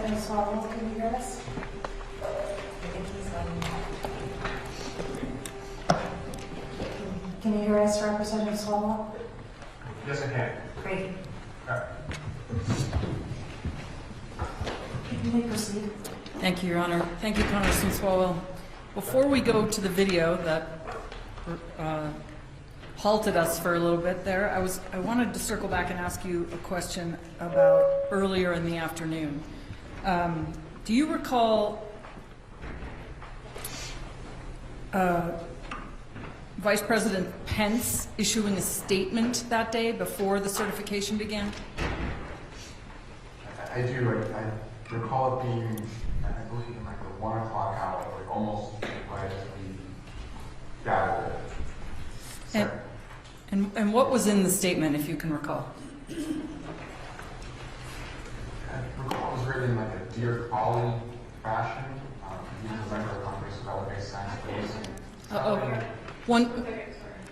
Representative Swallow, can you hear us? Can you hear us, Representative Swallow? Yes, I can. Great. All right. You may proceed. Thank you, Your Honor. Thank you, Congressman Swalwell. Before we go to the video that halted us for a little bit there, I wanted to circle back and ask you a question about earlier in the afternoon. Do you recall Vice President Pence issuing a statement that day before the certification began? I do. I recall it being, I believe, in like the 1 o'clock hour, like almost right as we gathered there. And what was in the statement, if you can recall? I recall it was written in like a Dear Colleague fashion. He was a member of Congress, so that would make sense.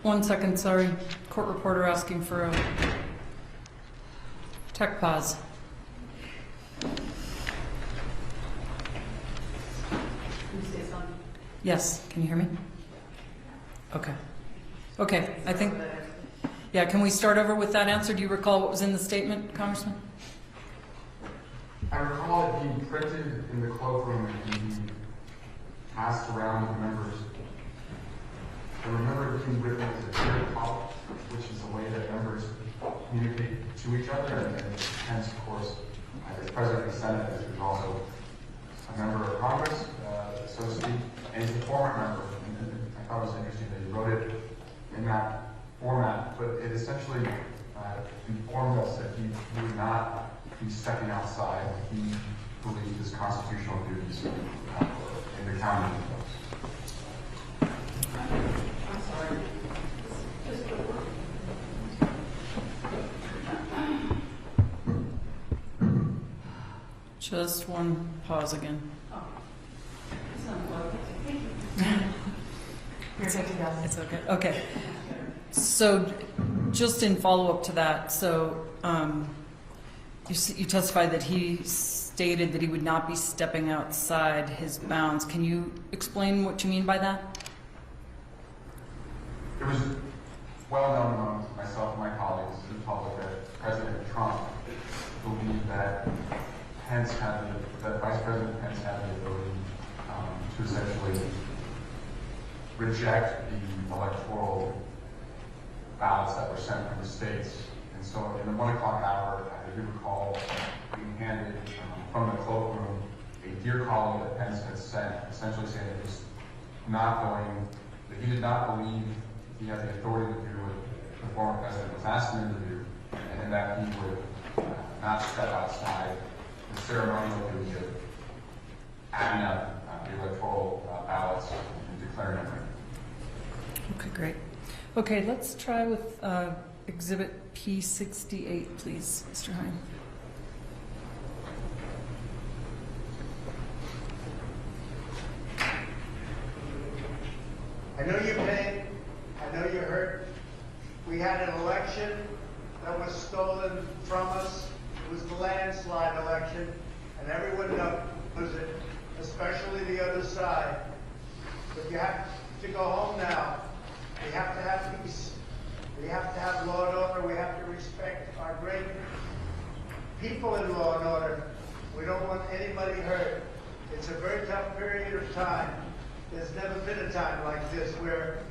One second, sorry. Court reporter asking for a tech pause. Yes, can you hear me? Okay. Okay, I think, yeah, can we start over with that answer? Do you recall what was in the statement, Congressman? I recall it being printed in the cloakroom and being passed around to members. I remember it being written as a Dear Colleague, which is a way that members communicate to each other, and hence, of course, as President of the Senate, as he's also a member of Congress, so to speak, and he's a former member. And I thought it was interesting that he wrote it in that format, but it essentially informed us that he would not be stepping outside. He believed his constitutional duties in the county. I'm sorry. Just one pause again. It's okay. It's okay. Okay. So, just in follow-up to that, so you testified that he stated that he would not be stepping outside his bounds. Can you explain what you mean by that? It was well known among myself and my colleagues in the public that President Trump believed that Vice President Pence had the ability to essentially reject the electoral ballots that were sent from the states. And so in the 1 o'clock hour, I do recall being handed from the cloakroom a Dear Colleague that Pence had sent, essentially saying that he did not believe he had the authority to do what the former president was asking him to do, and that he would not step outside the ceremonial duty of adding up the electoral ballots and declaring them. Okay, great. Okay, let's try with Exhibit P68, please, Mr. Hine. I know you're pain. I know you're hurt. We had an election that was stolen from us. It was the landslide election, and everyone knows it, especially the other side. But you have to go home now. We have to have peace. We have to have law and order. We have to respect our great people in law and order. We don't want anybody hurt. It's a very tough period of time. There's never been a time like this where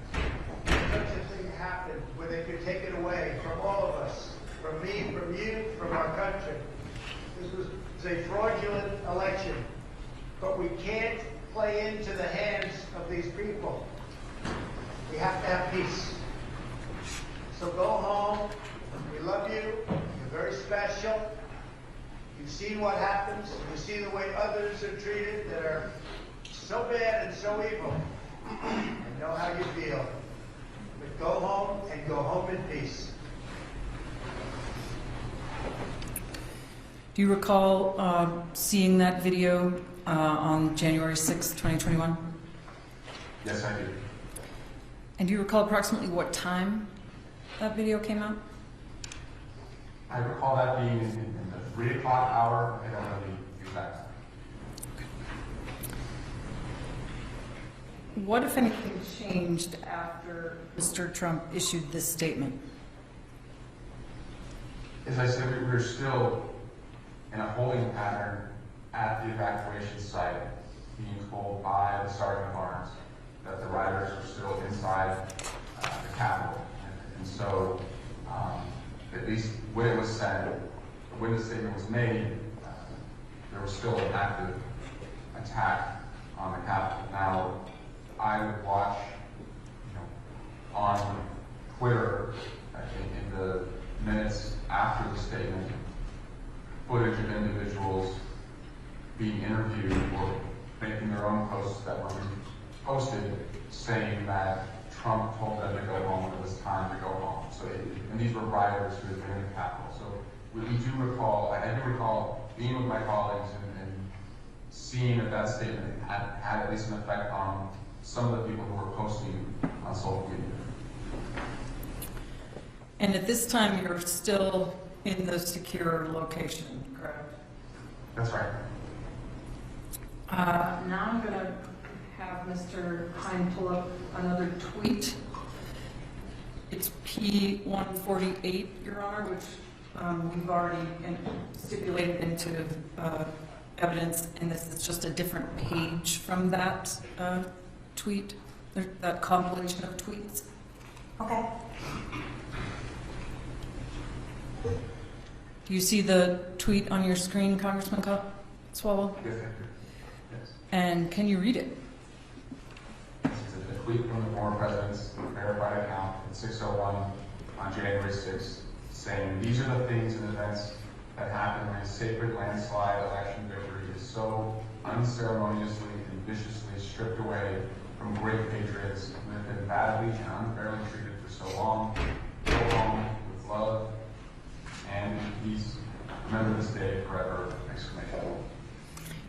such a thing happened, where they could take it away from all of us, from me, from you, from our country. This was a fraudulent election, but we can't play into the hands of these people. We have to have peace. So go home. We love you. You're very special. You've seen what happens. You see the way others are treated that are so bad and so evil. I know how you feel. But go home and go home in peace. Do you recall seeing that video on January 6, 2021? Yes, I do. And do you recall approximately what time that video came out? I recall that being in the 3 o'clock hour. I don't know the exact time. What, if anything, changed after Mr. Trump issued this statement? As I said, we were still in a holding pattern at the evacuation site, being told by the sergeant of arms that the rioters were still inside the Capitol. And so, at least when it was said, when the statement was made, there was still an active attack on the Capitol. Now, I would watch, on Twitter in the minutes after the statement, footage of individuals being interviewed or making their own posts that were posted saying that Trump told them to go home when it was time to go home. So, and these were rioters who had been in the Capitol. So we do recall, I do recall being with my colleagues and seeing that statement had at least an effect on some of the people who were posting on social media. And at this time, you're still in the secure location, correct? That's right. Now I'm going to have Mr. Hine pull up another tweet. It's P148, Your Honor, which we've already stipulated into evidence, and this is just a different page from that tweet, that compilation of tweets. Okay. Do you see the tweet on your screen, Congressman Swalwell? Yes, thank you. Yes. And can you read it? This is a tweet from the former president's verified account at 6:01 on January 6th, saying, "These are the things and events that happen when a sacred landslide election victory is so unceremoniously and viciously stripped away from great patriots who have been badly and unfairly treated for so long. Go home with love and in peace. Remember this day forever!" Exclamation point.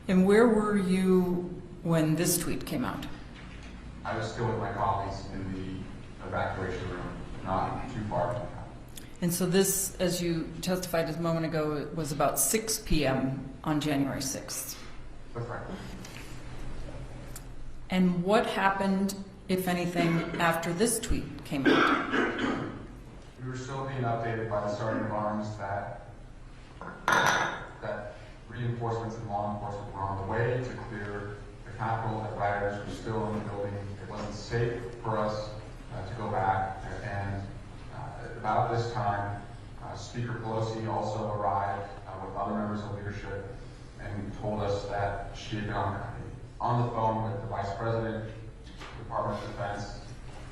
And where were you when this tweet came out? I was still with my colleagues in the evacuation room, not too far from the house. And so this, as you testified a moment ago, was about 6 p.m. on January 6th. That's right. And what happened, if anything, after this tweet came out? We were still being updated by the sergeant of arms that reinforcements and law enforcement were on the way to clear the Capitol, that rioters were still in the building. It wasn't safe for us to go back. And about this time, Speaker Pelosi also arrived with other members of leadership and told us that she had been on the phone with the Vice President, Department of Defense,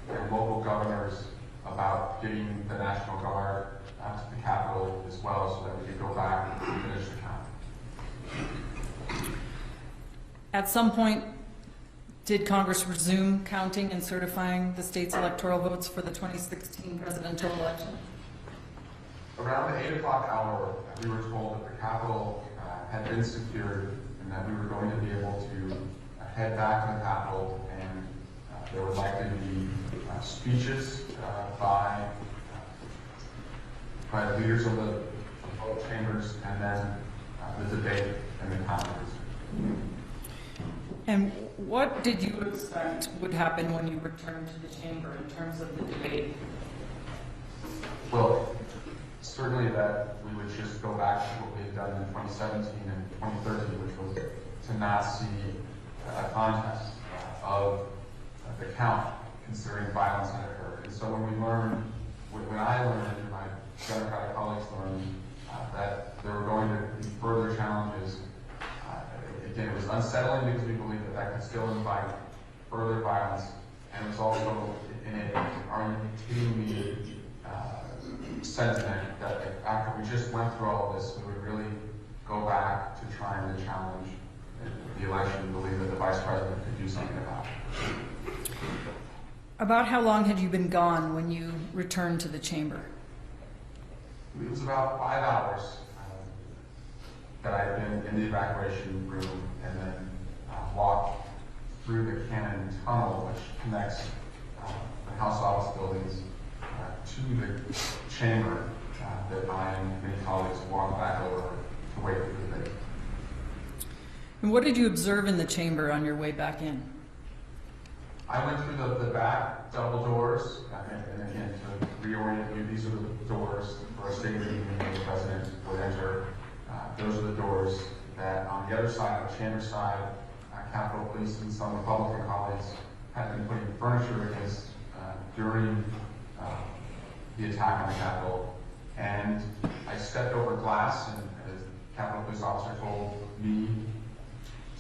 and local governors about getting the National Guard to the Capitol as well, so that we could go back and finish the count. At some point, did Congress resume counting and certifying the state's electoral votes for the 2016 presidential election? Around the 8 o'clock hour, we were told that the Capitol had been secured and that we were going to be able to head back to the Capitol, and there would likely be speeches by the leaders of both chambers, and then the debate in the Congress. And what did you expect would happen when you returned to the chamber in terms of the debate? Well, certainly that we would just go back to what we had done in 2017 and 2013, which was to not see a contest of the count, considering violence had occurred. And so when I learned, and my Democratic colleagues learned, that there were going to be further challenges, again, it was unsettling because we believed that could still invite further violence, and it was also in an continuing sentiment that after we just went through all of this, we would really go back to trying to challenge the election and believe that the Vice President could do something about it. About how long had you been gone when you returned to the chamber? It was about 5 hours that I had been in the evacuation room, and then walked through the Cannon Tunnel, which connects the House office buildings to the chamber, that I and many colleagues walked back over to wait for the debate. And what did you observe in the chamber on your way back in? I went through the back double doors, and again, to reorient you, these are the doors for a State of the Union where the president would enter. Those are the doors that on the other side, on the chamber side, Capitol Police and some Republican colleagues had been putting furniture against during the attack on the Capitol. And I stepped over glass, and as Capitol Police officer told me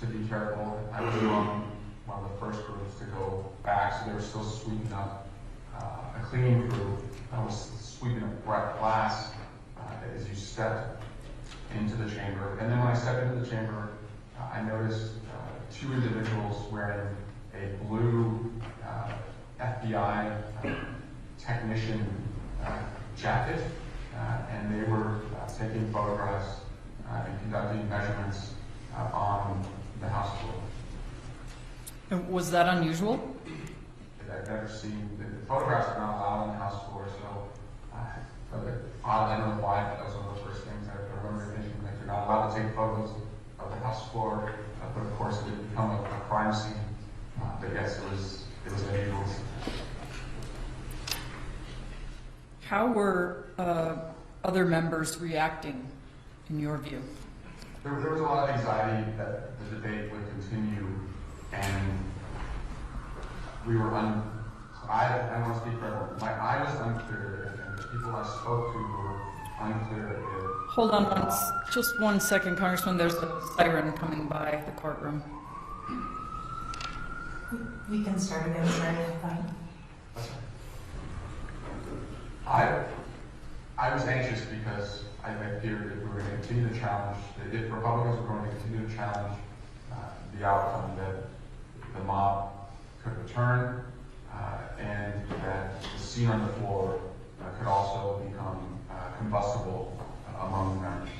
to be careful. I was among one of the first groups to go back, so they were still sweeping up a cleaning crew. I was sweeping up glass as you stepped into the chamber. And then when I stepped into the chamber, I noticed two individuals wearing a blue FBI technician jacket, and they were taking photographs and conducting measurements on the House floor. And was that unusual? I've never seen, the photographs are not allowed on the House floor, so I don't know why, that was one of the first things I remember thinking, like you're not allowed to take photos of the House floor, but of course it didn't become a crime scene. But yes, it was unusual. How were other members reacting, in your view? There was a lot of anxiety that the debate would continue, and we were I want to speak for everyone. I was unclear, and the people I spoke to were unclear. Hold on just 1 second, Congressman. There's a siren coming by the courtroom. We can start again, sorry, fine. I was anxious because I feared that we were going to continue to challenge, that if Republicans were going to continue to challenge the outcome, that the mob could return, and that the scene on the floor could also become combustible among the members.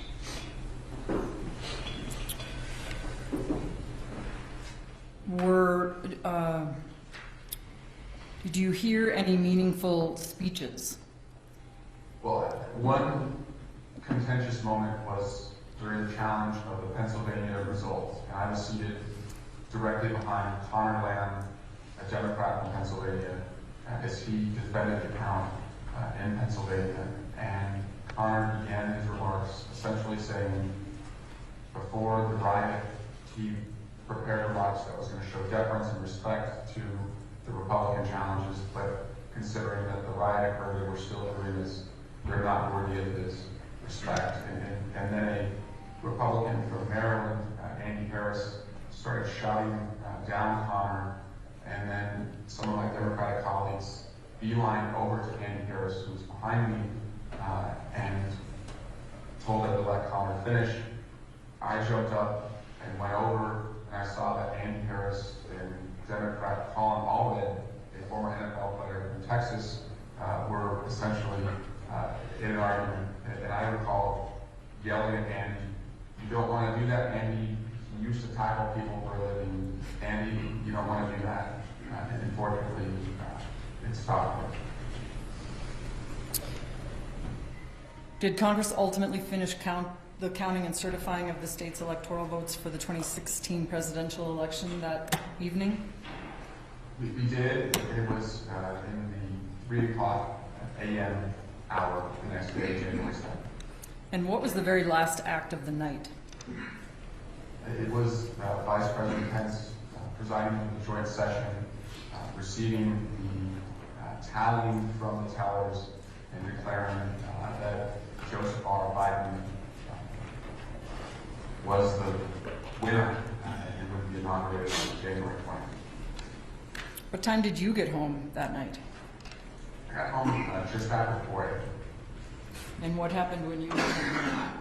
Did you hear any meaningful speeches? Well, one contentious moment was during the challenge of the Pennsylvania results, and I was seated directly behind Connor Lamb, a Democrat from Pennsylvania, as he defended the count in Pennsylvania. And Connor began his remarks essentially saying, before the riot, he prepared remarks that was going to show deference and respect to the Republican challenges, but considering that the riot occurred and we're still doing this, they're not worthy of his respect. And then a Republican from Maryland, Andy Harris, started shouting down Connor, and then some of my Democratic colleagues beelined over to Andy Harris, who was behind me, and told him to let Connor finish. I jumped up and went over, and I saw that Andy Harris and Democrat Colin Allred, a former NFL player from Texas, were essentially in an argument. And I recall yelling at Andy, "You don't want to do that, Andy. You used to tackle people for a living. Andy, you don't want to do that." And unfortunately, it stopped. Did Congress ultimately finish the counting and certifying of the state's electoral votes for the 2016 presidential election that evening? We did. It was in the 3 o'clock a.m. hour the next day, January 7th. And what was the very last act of the night? It was Vice President Pence presiding over the joint session, receiving the tallying from the tellers and declaring that Joseph R. Biden was the winner and would be inaugurated on January 20th. What time did you get home that night? I got home just after 4 a.m. And what happened when you got home?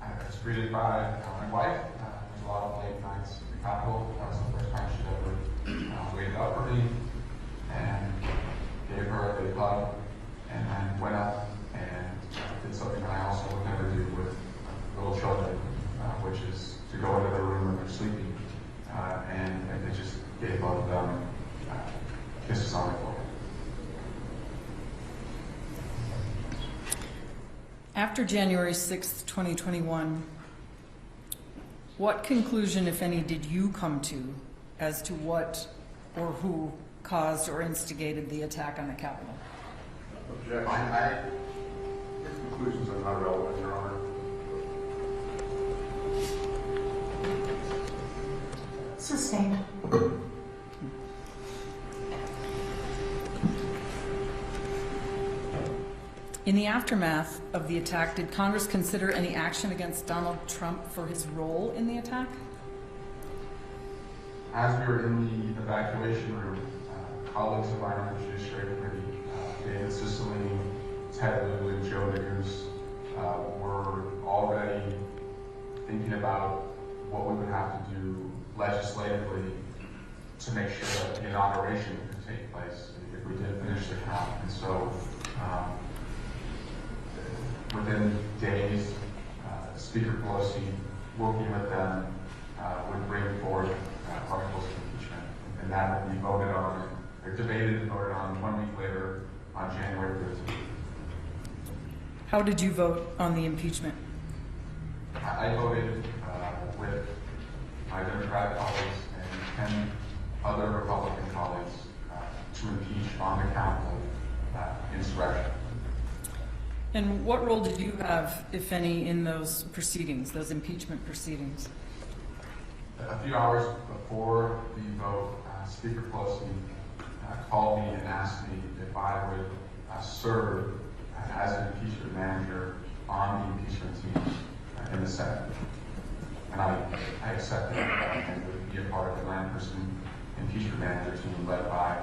I was greeted by my wife. There's a lot of late nights at the Capitol. That was the first time she'd ever waited up for me, and gave her a big hug, and then went up and did something that I also would never do with little children, which is to go into their room when they're sleeping, and it just gave both of them kisses on the forehead. After January 6th, 2021, what conclusion, if any, did you come to as to what or who caused or instigated the attack on the Capitol. Objection. Your conclusions are not relevant, Your Honor. Sustained. In the aftermath of the attack, did Congress consider any action against Donald Trump for his role in the attack? As we were in the evacuation room, colleagues of mine on the Judiciary Committee, David Cicilline, Ted Lieu, and Joe Niggers, were already thinking about what we would have to do legislatively to make sure that the inauguration could take place if we did finish the count. And so, within days, Speaker Pelosi, working with them, would bring forward articles of impeachment, and that would be voted on, or debated and voted on 1 week later on January 13th. How did you vote on the impeachment? I voted with my Democratic colleagues and 10 other Republican colleagues to impeach on the count of insurrection. And what role did you have, if any, in those proceedings, those impeachment proceedings? A few hours before the vote, Speaker Pelosi called me and asked me if I would serve as an impeachment manager on the impeachment team in the Senate. And I accepted and would be a part of the 9-person impeachment manager team led by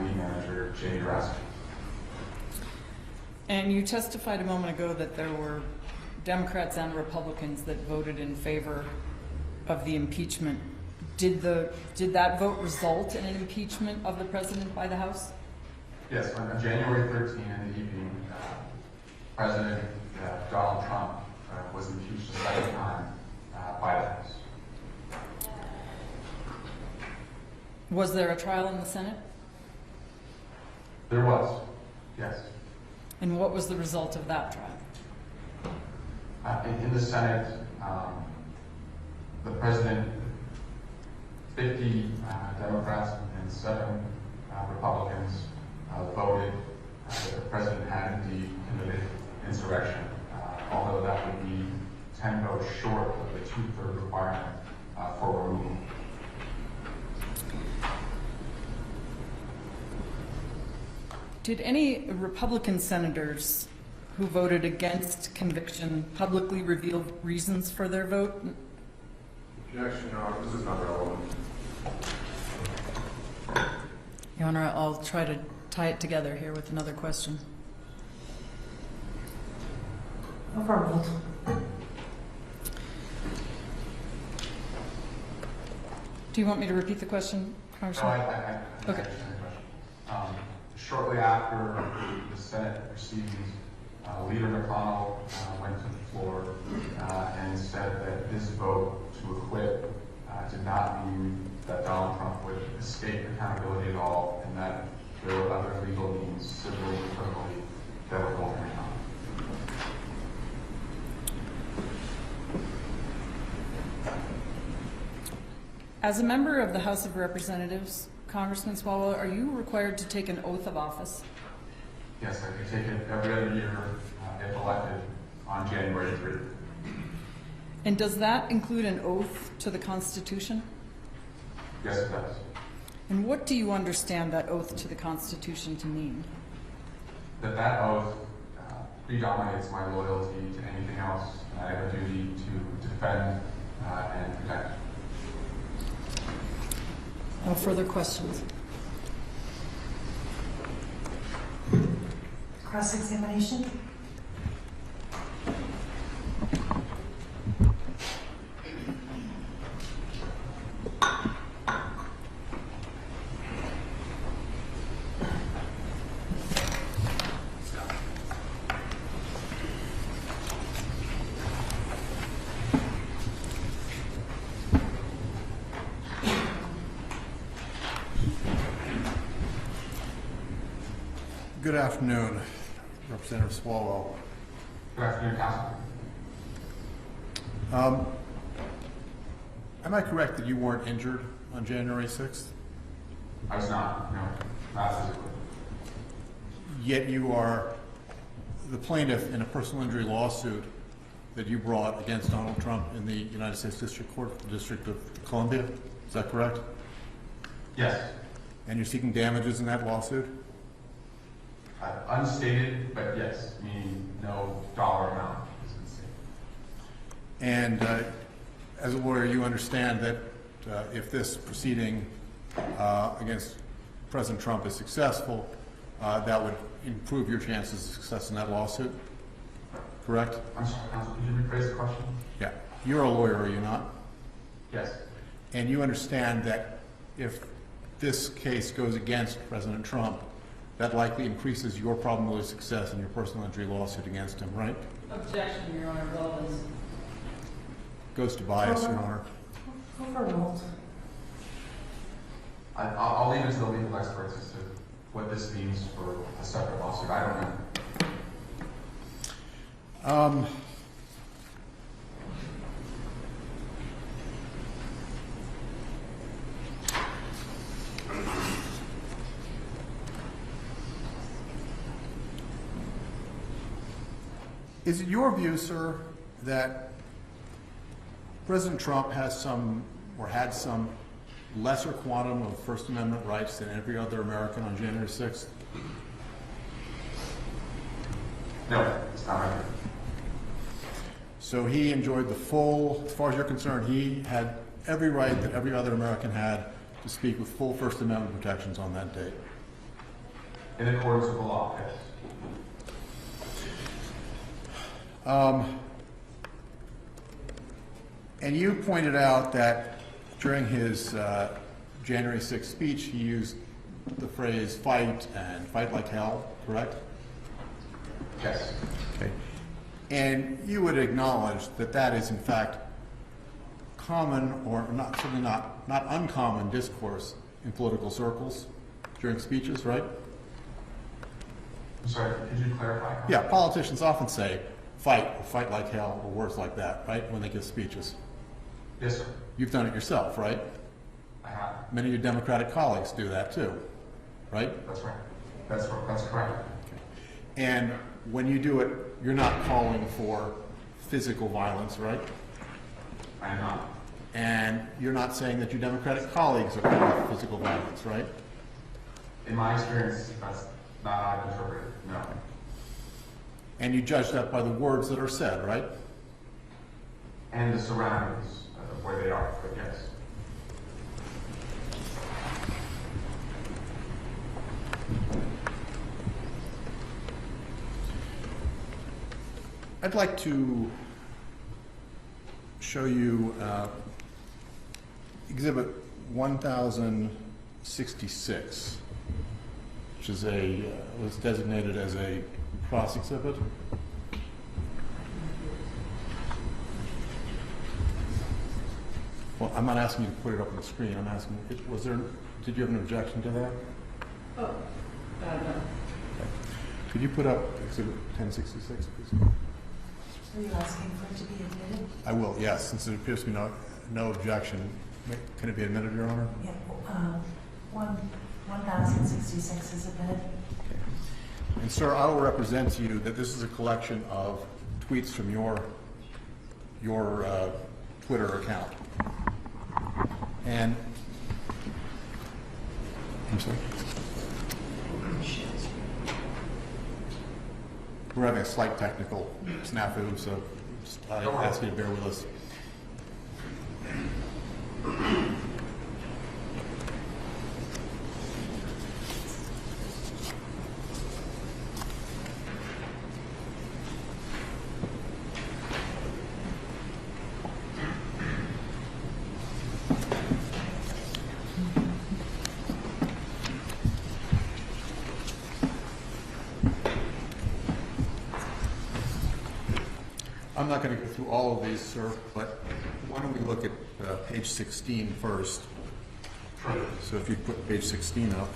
lead manager Jay Rask. And you testified a moment ago that there were Democrats and Republicans that voted in favor of the impeachment. Did that vote result in an impeachment of the president by the House? Yes, on January 13th in the evening, President Donald Trump was impeached a second time by the House. Was there a trial in the Senate? There was, yes. And what was the result of that trial? In the Senate, the president, 50 Democrats and 7 Republicans voted that the president had indeed committed insurrection, although that would be 10 votes short of the 2/3 requirement for removal. Did any Republican senators who voted against conviction publicly reveal reasons for their vote? Objection, Your Honor. This is not relevant. Your Honor, I'll try to tie it together here with another question. Overruled. Do you want me to repeat the question, No, Congressman? I Okay. understand the question. Shortly after the Senate proceedings, Leader McConnell went to the floor and said that this vote to acquit did not mean that Donald Trump would escape accountability at all, and that there were other legal means, civilly and criminally, that were going on. As a member of the House of Representatives, Congressman Swalwell, are you required to take an oath of office? Yes, I can take it every other year if elected on January 3rd. And does that include an oath to the Constitution? Yes, it does. And what do you understand that oath to the Constitution to mean? That oath predominates my loyalty to anything else, and I have a duty to defend and protect. No further questions. Cross-examination? Good afternoon, Representative Swalwell. Good afternoon, Councilman. Am I correct that you weren't injured on January 6th? I was not, no, not physically. Yet you are the plaintiff in a personal injury lawsuit that you brought against Donald Trump in the United States District Court for the District of Columbia. Is that correct? Yes. And you're seeking damages in that lawsuit? Unstated, but yes, meaning no dollar amount has been stated. And as a lawyer, you understand that if this proceeding against President Trump is successful, that would improve your chances of success in that lawsuit, correct? I'm sorry, counsel, could you rephrase the question? Yeah. You're a lawyer, are you not? Yes. And you understand that if this case goes against President Trump, that likely increases your probability of success in your personal injury lawsuit against him, right? Objection, Your Honor, relevance. Goes to bias, Your Honor. Overruled. I'll leave it to the legal experts as to what this means for a separate lawsuit. I don't know. Is it your view, sir, that President Trump has some, or had some, lesser quantum of First Amendment rights than every other American on January 6th? No, it's not my view. So he enjoyed the full, as far as you're concerned, he had every right that every other American had to speak with full First Amendment protections on that date? In accordance with the law, yes. And you pointed out that during his January 6th speech, he used the phrase fight and fight like hell, correct? Yes. Okay. And you would acknowledge that that is in fact common, or not, certainly not uncommon discourse in political circles during speeches, right? I'm sorry, could you clarify? Yeah, politicians often say fight, or fight like hell, or words like that, right, when they give speeches. Yes, sir. You've done it yourself, right? I have. Many of your Democratic colleagues do that too, right? That's right. That's correct. And when you do it, you're not calling for physical violence, right? I am not. And you're not saying that your Democratic colleagues are calling for physical violence, right? In my experience, that's not how I've interpreted it, no. And you judge that by the words that are said, right? And the surroundings of where they are, but yes. I'd like to show you Exhibit 1066, which is was designated as a cross exhibit. Well, I'm not asking you to put it up on the screen. I'm asking, did you have an objection to that? Oh, no. Could you put up Exhibit 1066, please? Are you asking for it to be admitted? I will, yes, since there appears to be no objection. Can it be admitted, Your Honor? Yeah, 1066 is admitted. And sir, I will represent to you that this is a collection of tweets from your Twitter account. And I'm sorry. We're having a slight technical snafu, so I ask you to bear with us. I'm not going to go through all of these, sir, but why don't we look at page 16 first? So if you put page 16 up.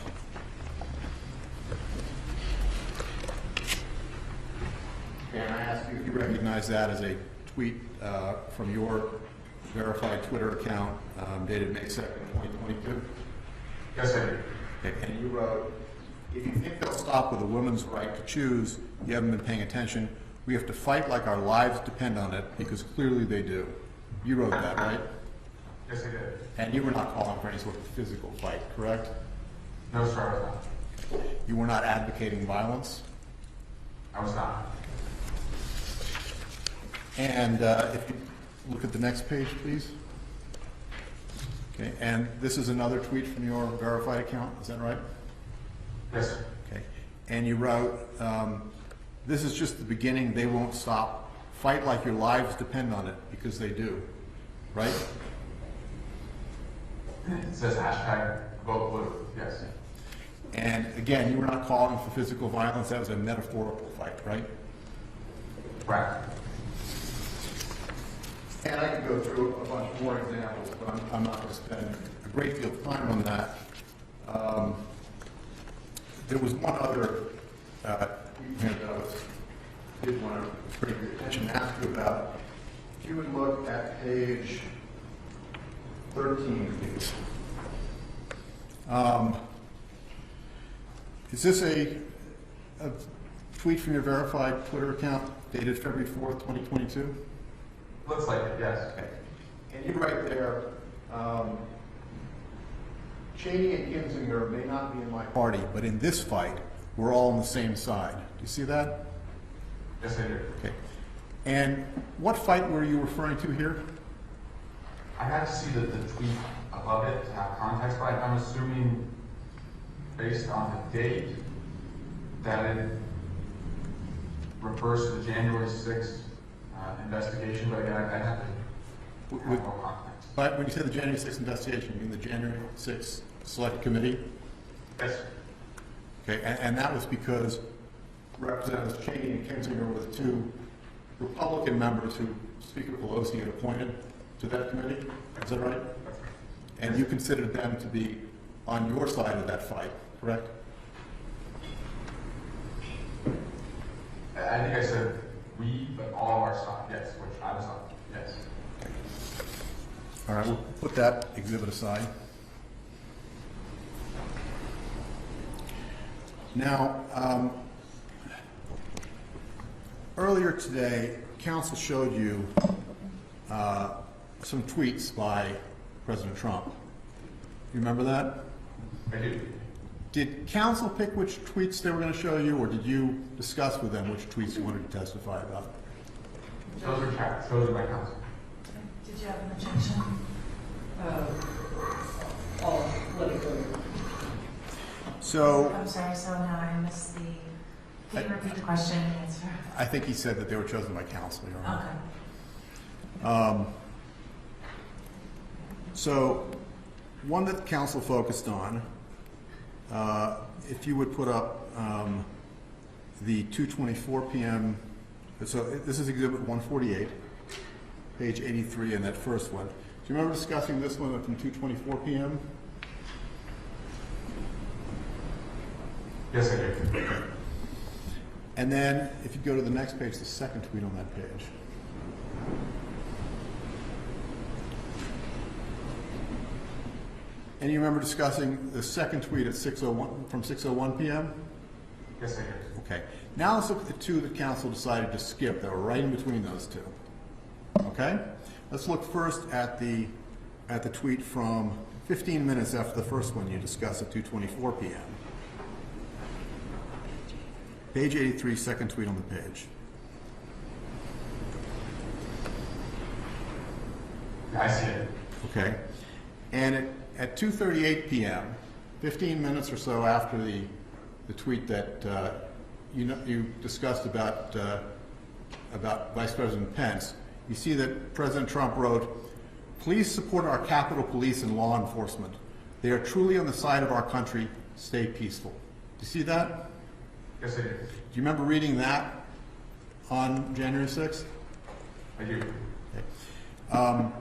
And I ask you if you recognize that as a tweet from your verified Twitter account dated May 2nd, 2022. Yes, I do. Okay, and you wrote, if you think they'll stop with a woman's right to choose, you haven't been paying attention. We have to fight like our lives depend on it, because clearly they do. You wrote that, right? Yes, I did. And you were not calling for any sort of physical fight, correct? No, sir, I was not. You were not advocating violence? I was not. And if you look at the next page, please. Okay, and this is another tweet from your verified account, is that right? Yes, sir. Okay, and you wrote, this is just the beginning, they won't stop. Fight like your lives depend on it, because they do, right? It says hashtag vote blue, yes. And again, you were not calling for physical violence, that was a metaphorical fight, right? Right. And I could go through a bunch more examples, but I'm not going to spend a great deal of time on that. There was one other tweet here that I did want to bring your attention and ask you about. If you would look at page 13, please. Is this a tweet from your verified Twitter account dated February 4th, 2022? Looks like it, yes. Okay. And you write there, Cheney and Kinzinger may not be in my party, but in this fight, we're all on the same side. Do you see that? Yes, I do. Okay. And what fight were you referring to here? I had to see the tweet above it to have context, but I'm assuming based on the date that it refers to the January 6th investigation, but again, I have to have more context. But when you say the January 6th investigation, you mean the January 6th Select Committee? Yes. Okay, and that was because Representatives Cheney and Kinzinger were the two Republican members who Speaker Pelosi had appointed to that committee. Is that right? And you considered them to be on your side of that fight, correct? I think I said we, but all our side, yes, which I was on, yes. Okay. All right, we'll put that exhibit aside. Now, earlier today, Council showed you some tweets by President Trump. You remember that? I do. Did Council pick which tweets they were going to show you, or did you discuss with them which tweets you wanted to testify about? Those are chats, those are my counsel. Did you have an objection? Let it go. So, I'm sorry, so now I missed the, can you repeat the question and answer? I think he said that they were chosen by Council. You're right. Okay. So, one that Council focused on, if you would put up the 2:24 p.m. So this is Exhibit 148, page 83, and that first one. Do you remember discussing this one from 2:24 p.m.? Yes, I do. Okay. And then, if you go to the next page, the second tweet on that page. And you remember discussing the second tweet at 6:01 from 6:01 p.m.? Yes, I do. Okay. Now let's look at the two that Council decided to skip that were right in between those two. Okay? Let's look first at the tweet from 15 minutes after the first one you discussed at 2:24 p.m. Page 83, second tweet on the page. I see it. Okay. And at 2:38 p.m., 15 minutes or so after the tweet that you discussed about Vice President Pence, you see that President Trump wrote, "Please support our Capitol Police and law enforcement. They are truly on the side of our country. Stay peaceful." Do you see that? Yes, I do. Do you remember reading that on January 6th? I do. Okay.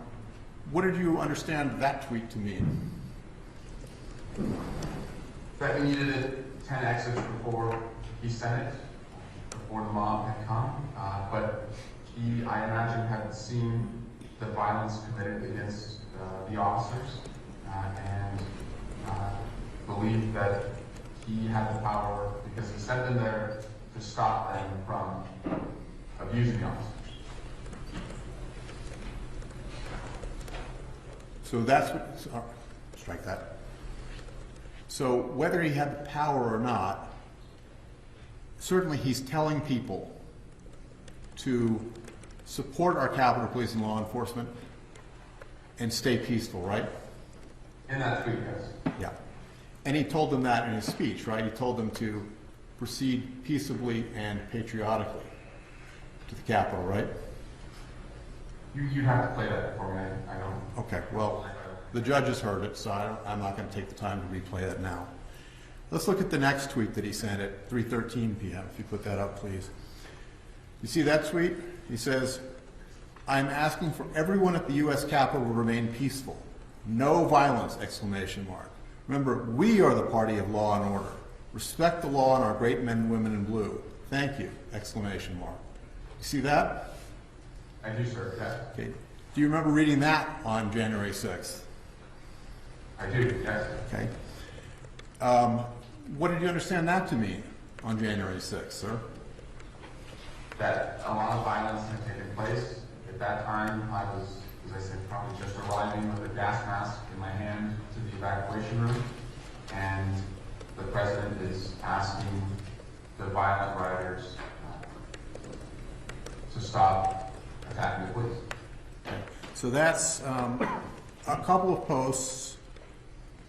What did you understand that tweet to mean? That we needed 10 exits before he sent it, before the mob had come, but he, I imagine, had seen the violence committed against the officers, and believed that he had the power because he sent them there to stop them from abusing the officers. So that's what, strike that. So whether he had the power or not, certainly he's telling people to support our Capitol Police and law enforcement and stay peaceful, right? In that tweet, yes. Yeah. And he told them that in his speech, right? He told them to proceed peaceably and patriotically to the Capitol, right? You have to play that for me. I don't. Okay, well, the judge has heard it, so I'm not going to take the time to replay that now. Let's look at the next tweet that he sent at 3:13 p.m. If you put that up, please. You see that tweet? He says, "I'm asking for everyone at the U.S. Capitol to remain peaceful. No violence!" Exclamation mark. Remember, we are the party of law and order. Respect the law and our great men and women in blue. Thank you! Exclamation mark. You see that? I do, sir. Yes. Okay. Do you remember reading that on January 6th? I do. Yes. Okay. What did you understand that to mean on January 6th, sir? That a lot of violence had taken place. At that time, I was, as I said, probably just arriving with a gas mask in my hand to the evacuation room, and the president is asking the violent rioters to stop attacking the police. Okay. So that's a couple of posts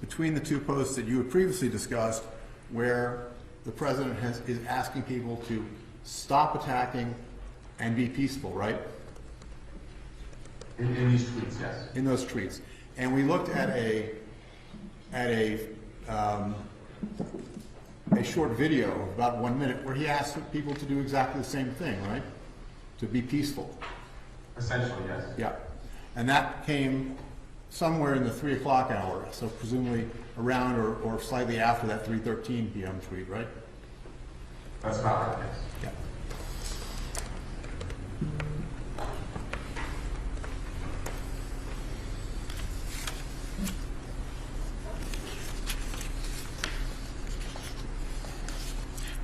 between the two posts that you had previously discussed where the president is asking people to stop attacking and be peaceful, right? In these tweets, yes. In those tweets. And we looked at a short video of about 1 minute where he asked people to do exactly the same thing, right? To be peaceful. Essentially, yes. Yeah. And that came somewhere in the 3 o'clock hour, so presumably around or slightly after that 3:13 p.m. tweet, right? That's about right, yes. Yeah.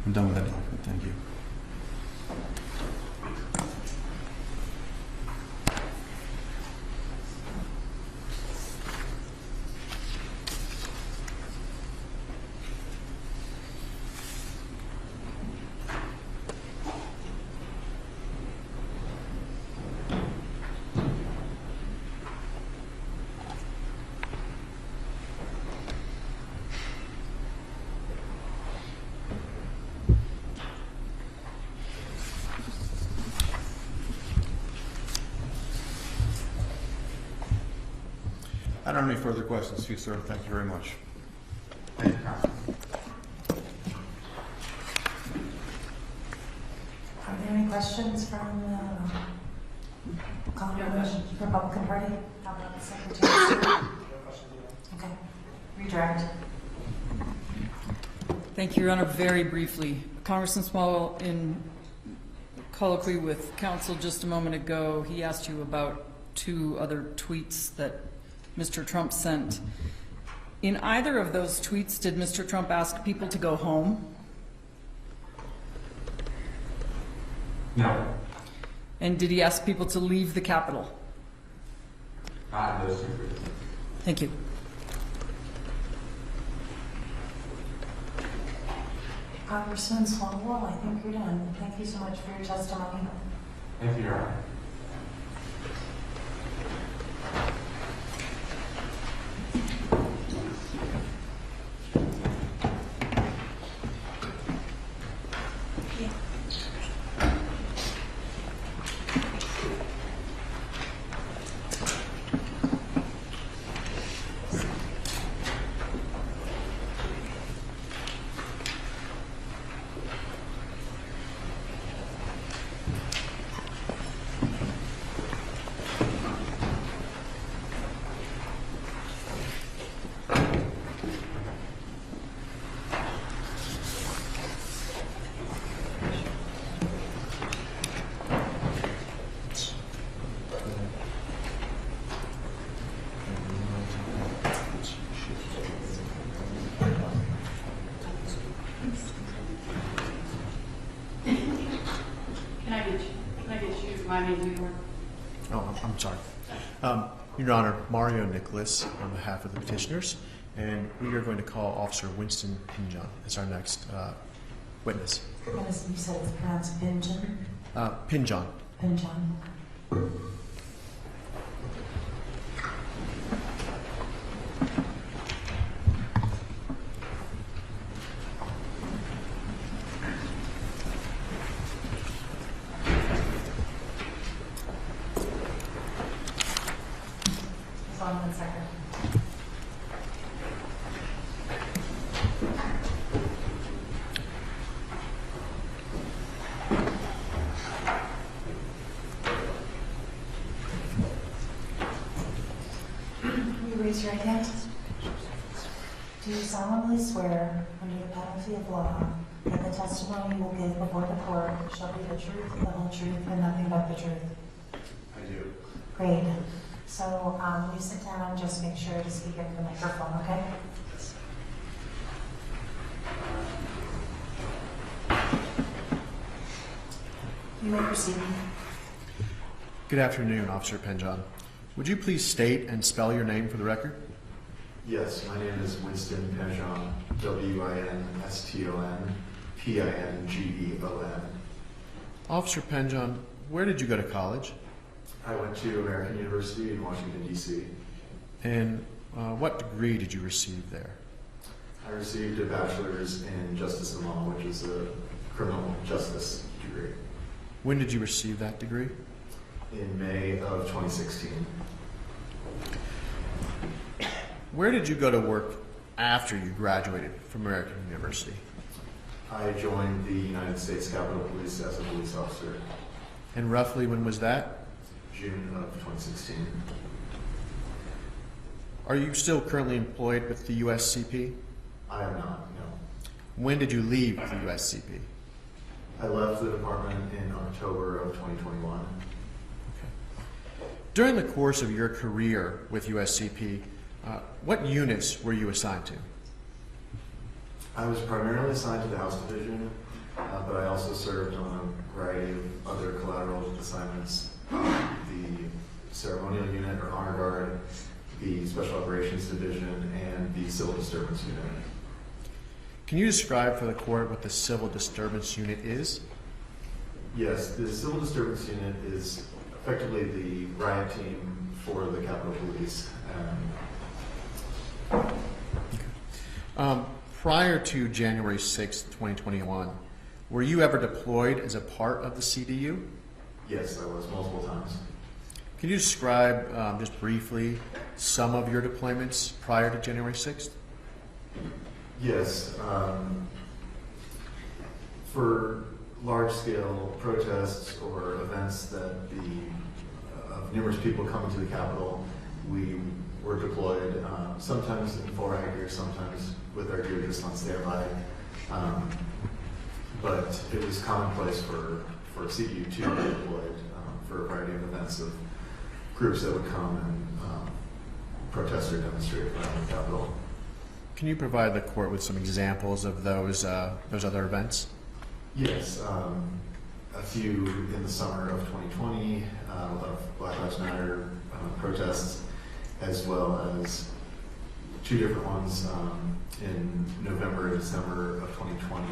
I'm done with that document, thank you. I don't have any further questions for you, sir. Thank you very much. Thank you, Councilman. Are there any questions from the Republican Party? How about the Secretary? Okay, redirect. Thank you, Your Honor. Very briefly, Congressman Small, in colloquy with counsel just a moment ago, he asked you about two other tweets that Mr. Trump sent. In either of those tweets, did Mr. Trump ask people to go home? No. And did he ask people to leave the Capitol? Not in those two tweets. Thank you. Congressman Swalwell, I think you're done. Thank you so much for your testimony. Thank you, Your Honor. Remind me who you are. Oh, I'm sorry. Your Honor, Mario Nicholas on behalf of the petitioners, and we are going to call Officer Winston Pinjon as our next witness. You said it's pronounced Pinjan? Pinjon. Pinjan. Hold on 1 second. Will you raise your right hand? Do you solemnly swear, under the penalty of law, that the testimony you will give before the court shall be the truth, the whole truth, and nothing but the truth? I do. Great. So, you sit down and just make sure to speak into the microphone, okay? You may proceed. Good afternoon, Officer Pinjon. Would you please state and spell your name for the record? Yes, my name is Winston Pinjon, W-I-N-S-T-O-N, P-I-N-G-E-O-N. Officer Pinjon, where did you go to college? I went to American University in Washington, D.C. And what degree did you receive there? I received a bachelor's in justice and law, which is a criminal justice degree, When did you receive that degree? in May of 2016. Where did you go to work after you graduated from American University? I joined the United States Capitol Police as a police officer, And roughly when was that? June of 2016. Are you still currently employed with the USCP? I am not, no. When did you leave the USCP? I left the department in October of 2021. During the course of your career with USCP, what units were you assigned to? I was primarily assigned to the House Division, but I also served on a variety of other collateral assignments. The Ceremonial Unit or Honor Guard, the Special Operations Division, and the Civil Disturbance Unit. Can you describe for the court what the Civil Disturbance Unit is? Yes, the Civil Disturbance Unit is effectively the riot team for the Capitol Police. Prior to January 6, 2021, were you ever deployed as a part of the CDU? Yes, I was multiple times. Can you describe just briefly some of your deployments prior to January 6th? Yes, for large-scale protests or events that of numerous people coming to the Capitol, we were deployed, sometimes in full riot gear, sometimes with our gear just on standby. But it was commonplace for CDU to be deployed for a variety of events of groups that would come and protest or demonstrate around the Capitol. Can you provide the court with some examples of those other events? Yes, a few in the summer of 2020 of Black Lives Matter protests, as well as two different ones in November and December of 2020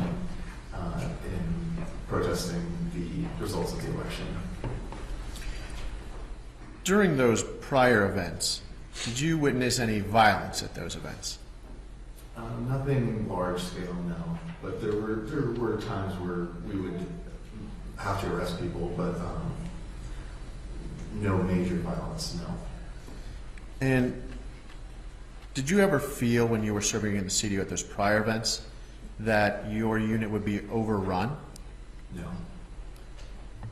in protesting the results of the election. During those prior events, did you witness any violence at those events? Nothing large scale, no. But there were times where we would have to arrest people, but no major violence, no. And did you ever feel when you were serving in the CDU at those prior events that your unit would be overrun? No.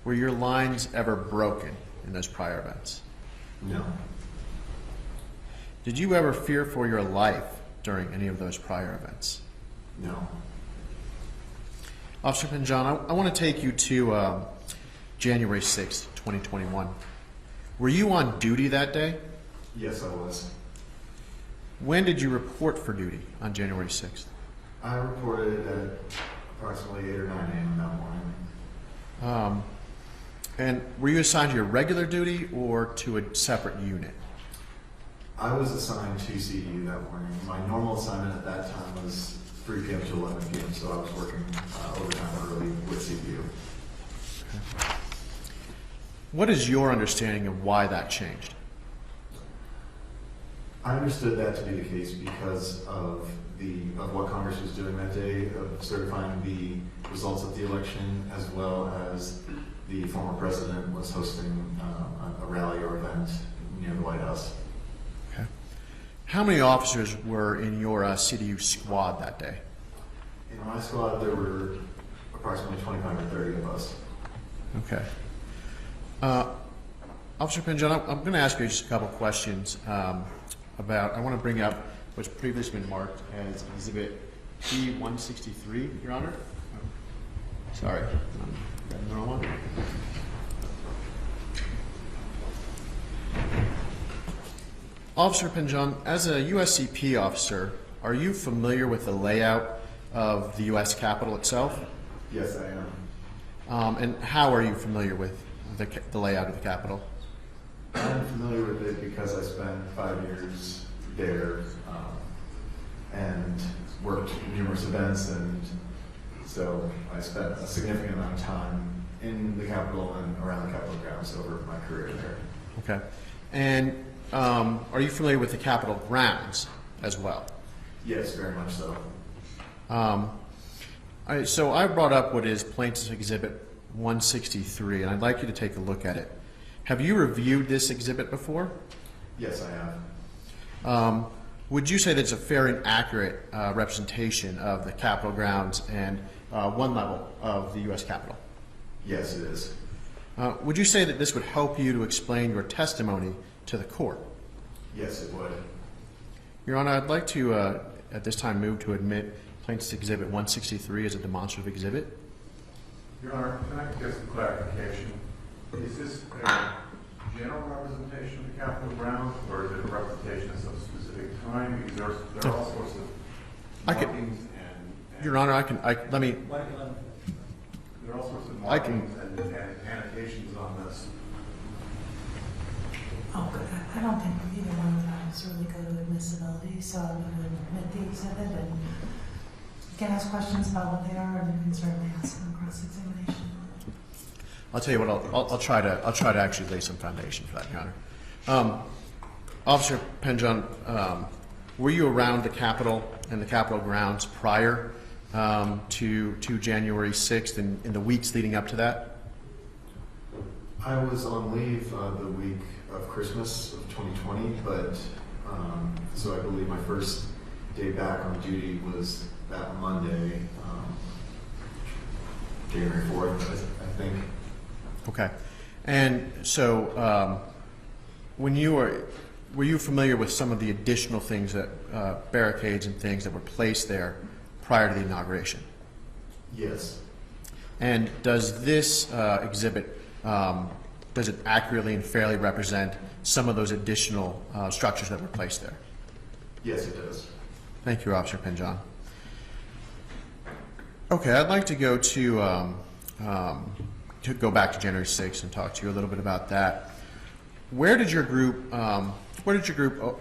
Were your lines ever broken in those prior events? No. Did you ever fear for your life during any of those prior events? No. Officer Pinjon, I want to take you to January 6th, 2021. Were you on duty that day? Yes, I was. When did you report for duty on January 6th? I reported at approximately 8 or 9 a.m. that morning. And were you assigned to your regular duty or to a separate unit? I was assigned to CEU that morning. My normal assignment at that time was 3 p.m. to 11 p.m., so I was working overtime early with CPU. What is your understanding of why that changed? I understood that to be the case because of what Congress was doing that day, of certifying the results of the election, as well as the former president was hosting a rally or event near the White House. Okay. How many officers were in your CDU squad that day? In my squad, there were approximately 25 or 30 of us. Okay. Officer Pinjon, I'm going to ask you just a couple questions about, I want to bring up what's previously been marked as Exhibit P-163, Your Honor. Sorry, got the wrong one. Officer Pinjon, as a USCP officer, are you familiar with the layout of the U.S. Capitol itself? Yes, I am. And how are you familiar with the layout of the Capitol? I'm familiar with it because I spent 5 years there and worked numerous events, and so I spent a significant amount of time in the Capitol and around the Capitol grounds over my career there. Okay. And are you familiar with the Capitol grounds as well? Yes, very much so. So I brought up what is Plaintiff's Exhibit 163, and I'd like you to take a look at it. Have you reviewed this exhibit before? Yes, I have. Would you say that it's a fair and accurate representation of the Capitol grounds and one level of the U.S. Capitol? Yes, it is. Would you say that this would help you to explain your testimony to the court? Yes, it would. Your Honor, I'd like to, at this time, move to admit Plaintiff's Exhibit 163 as a demonstrative exhibit. Your Honor, can I get some clarification? Is this a general representation of the Capitol grounds, or is it a representation of some specific time? Because there are all sorts of markings and Your Honor, let me. there are all sorts of markings and annotations on this. Oh, good. I don't think either one of those really go to admissibility, so I'm going to admit the exhibit, and you can ask questions about what they are, and you can certainly ask them cross-examination. I'll tell you what. I'll try to actually lay some foundation for that, Your Honor. Officer Pinjon, were you around the Capitol and the Capitol grounds prior to January 6th and in the weeks leading up to that? I was on leave the week of Christmas of 2020, but so I believe my first day back on duty was that Monday, January 4th, I think. Okay. And so when you were you familiar with some of the additional things that barricades and things that were placed there prior to the inauguration? Yes. And does this exhibit, does it accurately and fairly represent some of those additional structures that were placed there? Yes, it does. Thank you, Officer Pinjon. Okay, I'd like to go to go back to January 6th and talk to you a little bit about that. Where did your group,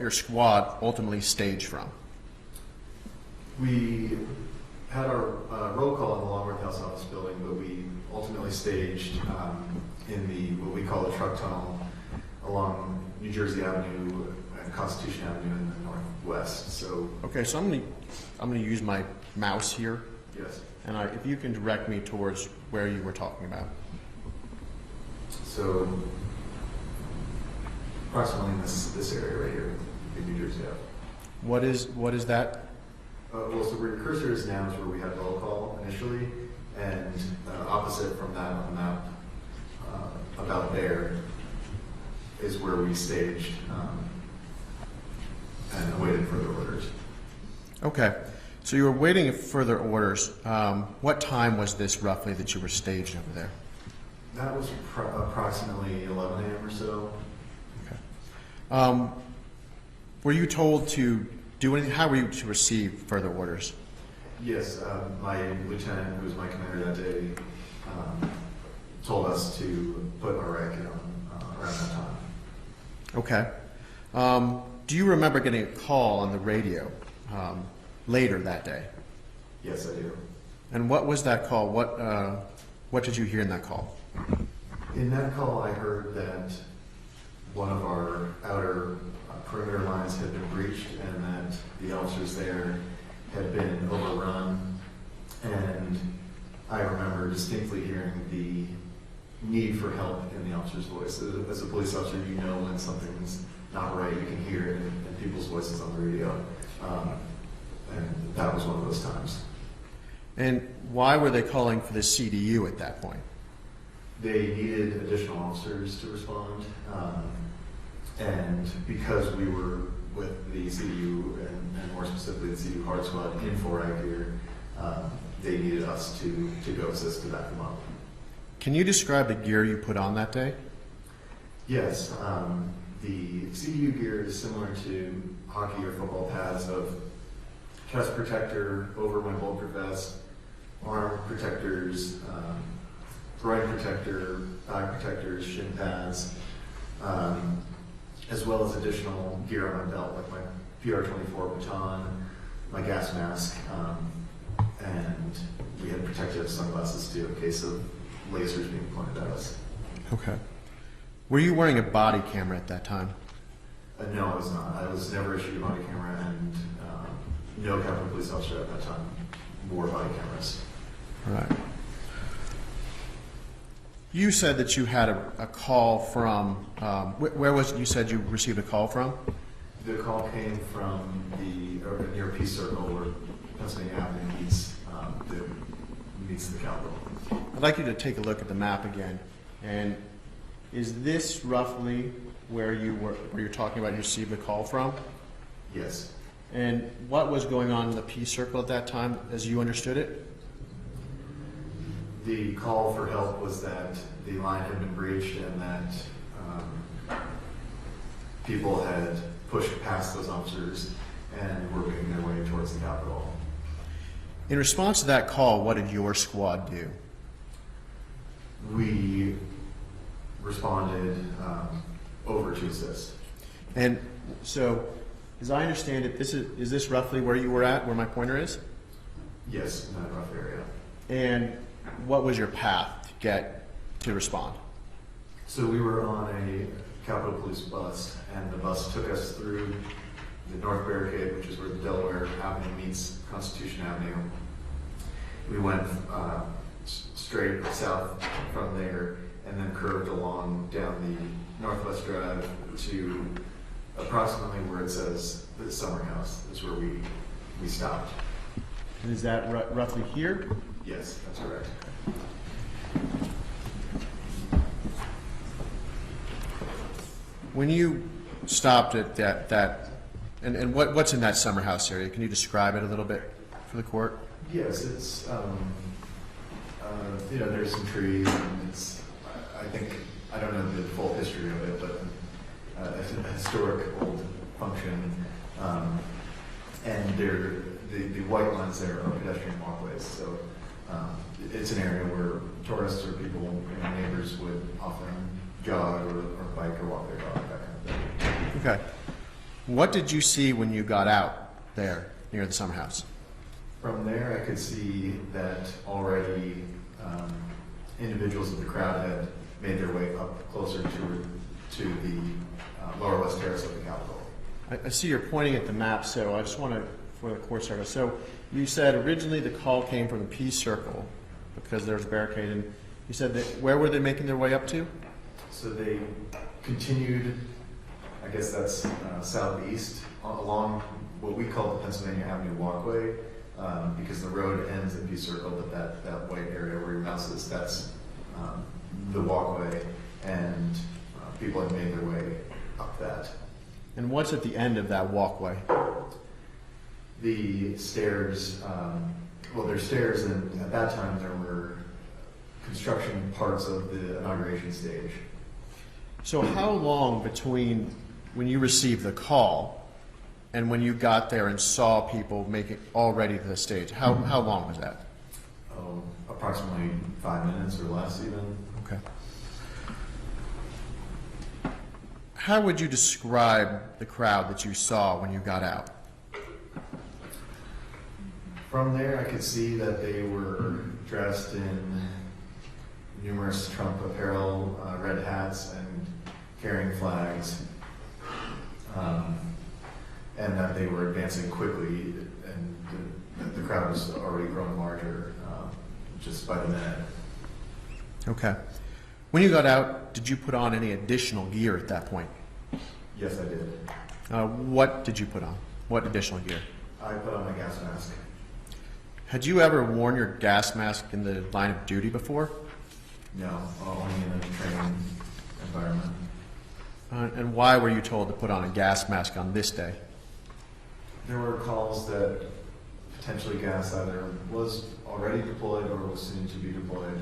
your squad, ultimately stage from? We had our roll call in the Longworth House Office building, but we ultimately staged in the what we call the truck tunnel along New Jersey Avenue and Constitution Avenue in the northwest. So Okay, so I'm gonna use my mouse here, yes. and if you can direct me towards where you were talking about. So approximately in this area right here in New Jersey Avenue. What is that? Well, so where your cursor is now is where we had roll call initially, and opposite from that on the map, about there, is where we staged and awaited further orders. Okay, so you were waiting for further orders. What time was this roughly that you were staged over there? That was approximately 11 a.m. or so. Okay. Were you told to do anything? How were you to receive further orders? Yes, my lieutenant, who was my commander that day, told us to put our racket on around that time. Okay. Do you remember getting a call on the radio later that day? Yes, I do. And what was that call? What did you hear in that call? In that call, I heard that one of our outer perimeter lines had been breached and that the officers there had been overrun. And I remember distinctly hearing the need for help in the officer's voice. As a police officer, you know when something's not right. You can hear it in people's voices on the radio. And that was one of those times. And why were they calling for the CDU at that point? They needed additional officers to respond. And because we were with the CDU and more specifically the CDU Hard Squad in 4I gear, they needed us to go assist to back them up. Can you describe the gear you put on that day? Yes, the CDU gear is similar to hockey or football pads of chest protector over my bulletproof vest, arm protectors, groin protector, back protectors, shin pads, as well as additional gear on my belt like my PR-24 baton, my gas mask, and we had protective sunglasses too in case of lasers being pointed at us. Okay. Were you wearing a body camera at that time? No, I was not. I was never issued a body camera, and no Capitol Police officer at that time wore body cameras. All right. You said that you had a call from, where was it you said you received a call from? The call came from near Peace Circle where Pennsylvania Avenue meets the Capitol. I'd like you to take a look at the map again. And is this roughly where you're talking about you received the call from? Yes. And what was going on in the Peace Circle at that time, as you understood it? The call for help was that the line had been breached and that people had pushed past those officers and were making their way towards the Capitol. In response to that call, what did your squad do? We responded over to assist. And so, as I understand it, is this roughly where you were at, where my pointer is? Yes, in that rough area. And what was your path to respond? So we were on a Capitol Police bus, and the bus took us through the North Barricade, which is where the Delaware Avenue meets Constitution Avenue. We went straight south from there, and then curved along down the Northwest Drive to approximately where it says the Summer House. That's where we stopped. And is that roughly here? Yes, that's correct. When you stopped at that and what's in that summer house area? Can you describe it a little bit for the court? Yes, it's there's some trees, and it's I don't know the full history of it, but it's a historic old function, and the white lines there are pedestrian walkways, so it's an area where tourists or people, neighbors would often jog or bike or walk their dog, that kind of thing. Okay. What did you see when you got out there near the summer house? From there, I could see that already individuals of the crowd had made their way up closer to the lower west terrace of the Capitol. I see you're pointing at the map, so I just want to, for the court circle. So you said originally the call came from the Peace Circle because there's a barricade, and you said that where were they making their way up to? So they continued, I guess that's southeast, along what we call the Pennsylvania Avenue walkway, because the road ends at Peace Circle, but that white area where your mouse is, that's the walkway, and people had made their way up that. And what's at the end of that walkway? The stairs, there's stairs, and at that time there were construction parts of the inauguration stage. So how long between when you received the call and when you got there and saw people make it already to the stage? How long was that? Approximately 5 minutes or less even. Okay. how would you describe the crowd that you saw when you got out? From there, I could see that they were dressed in numerous Trump apparel, red hats, and carrying flags, and that they were advancing quickly, and the crowd was already growing larger just by the minute. Okay. When you got out, did you put on any additional gear at that point? Yes, I did. What did you put on? What additional gear? I put on my gas mask. Had you ever worn your gas mask in the line of duty before? No, only in a training environment. And why were you told to put on a gas mask on this day? There were calls that potentially gas either was already deployed or was soon to be deployed.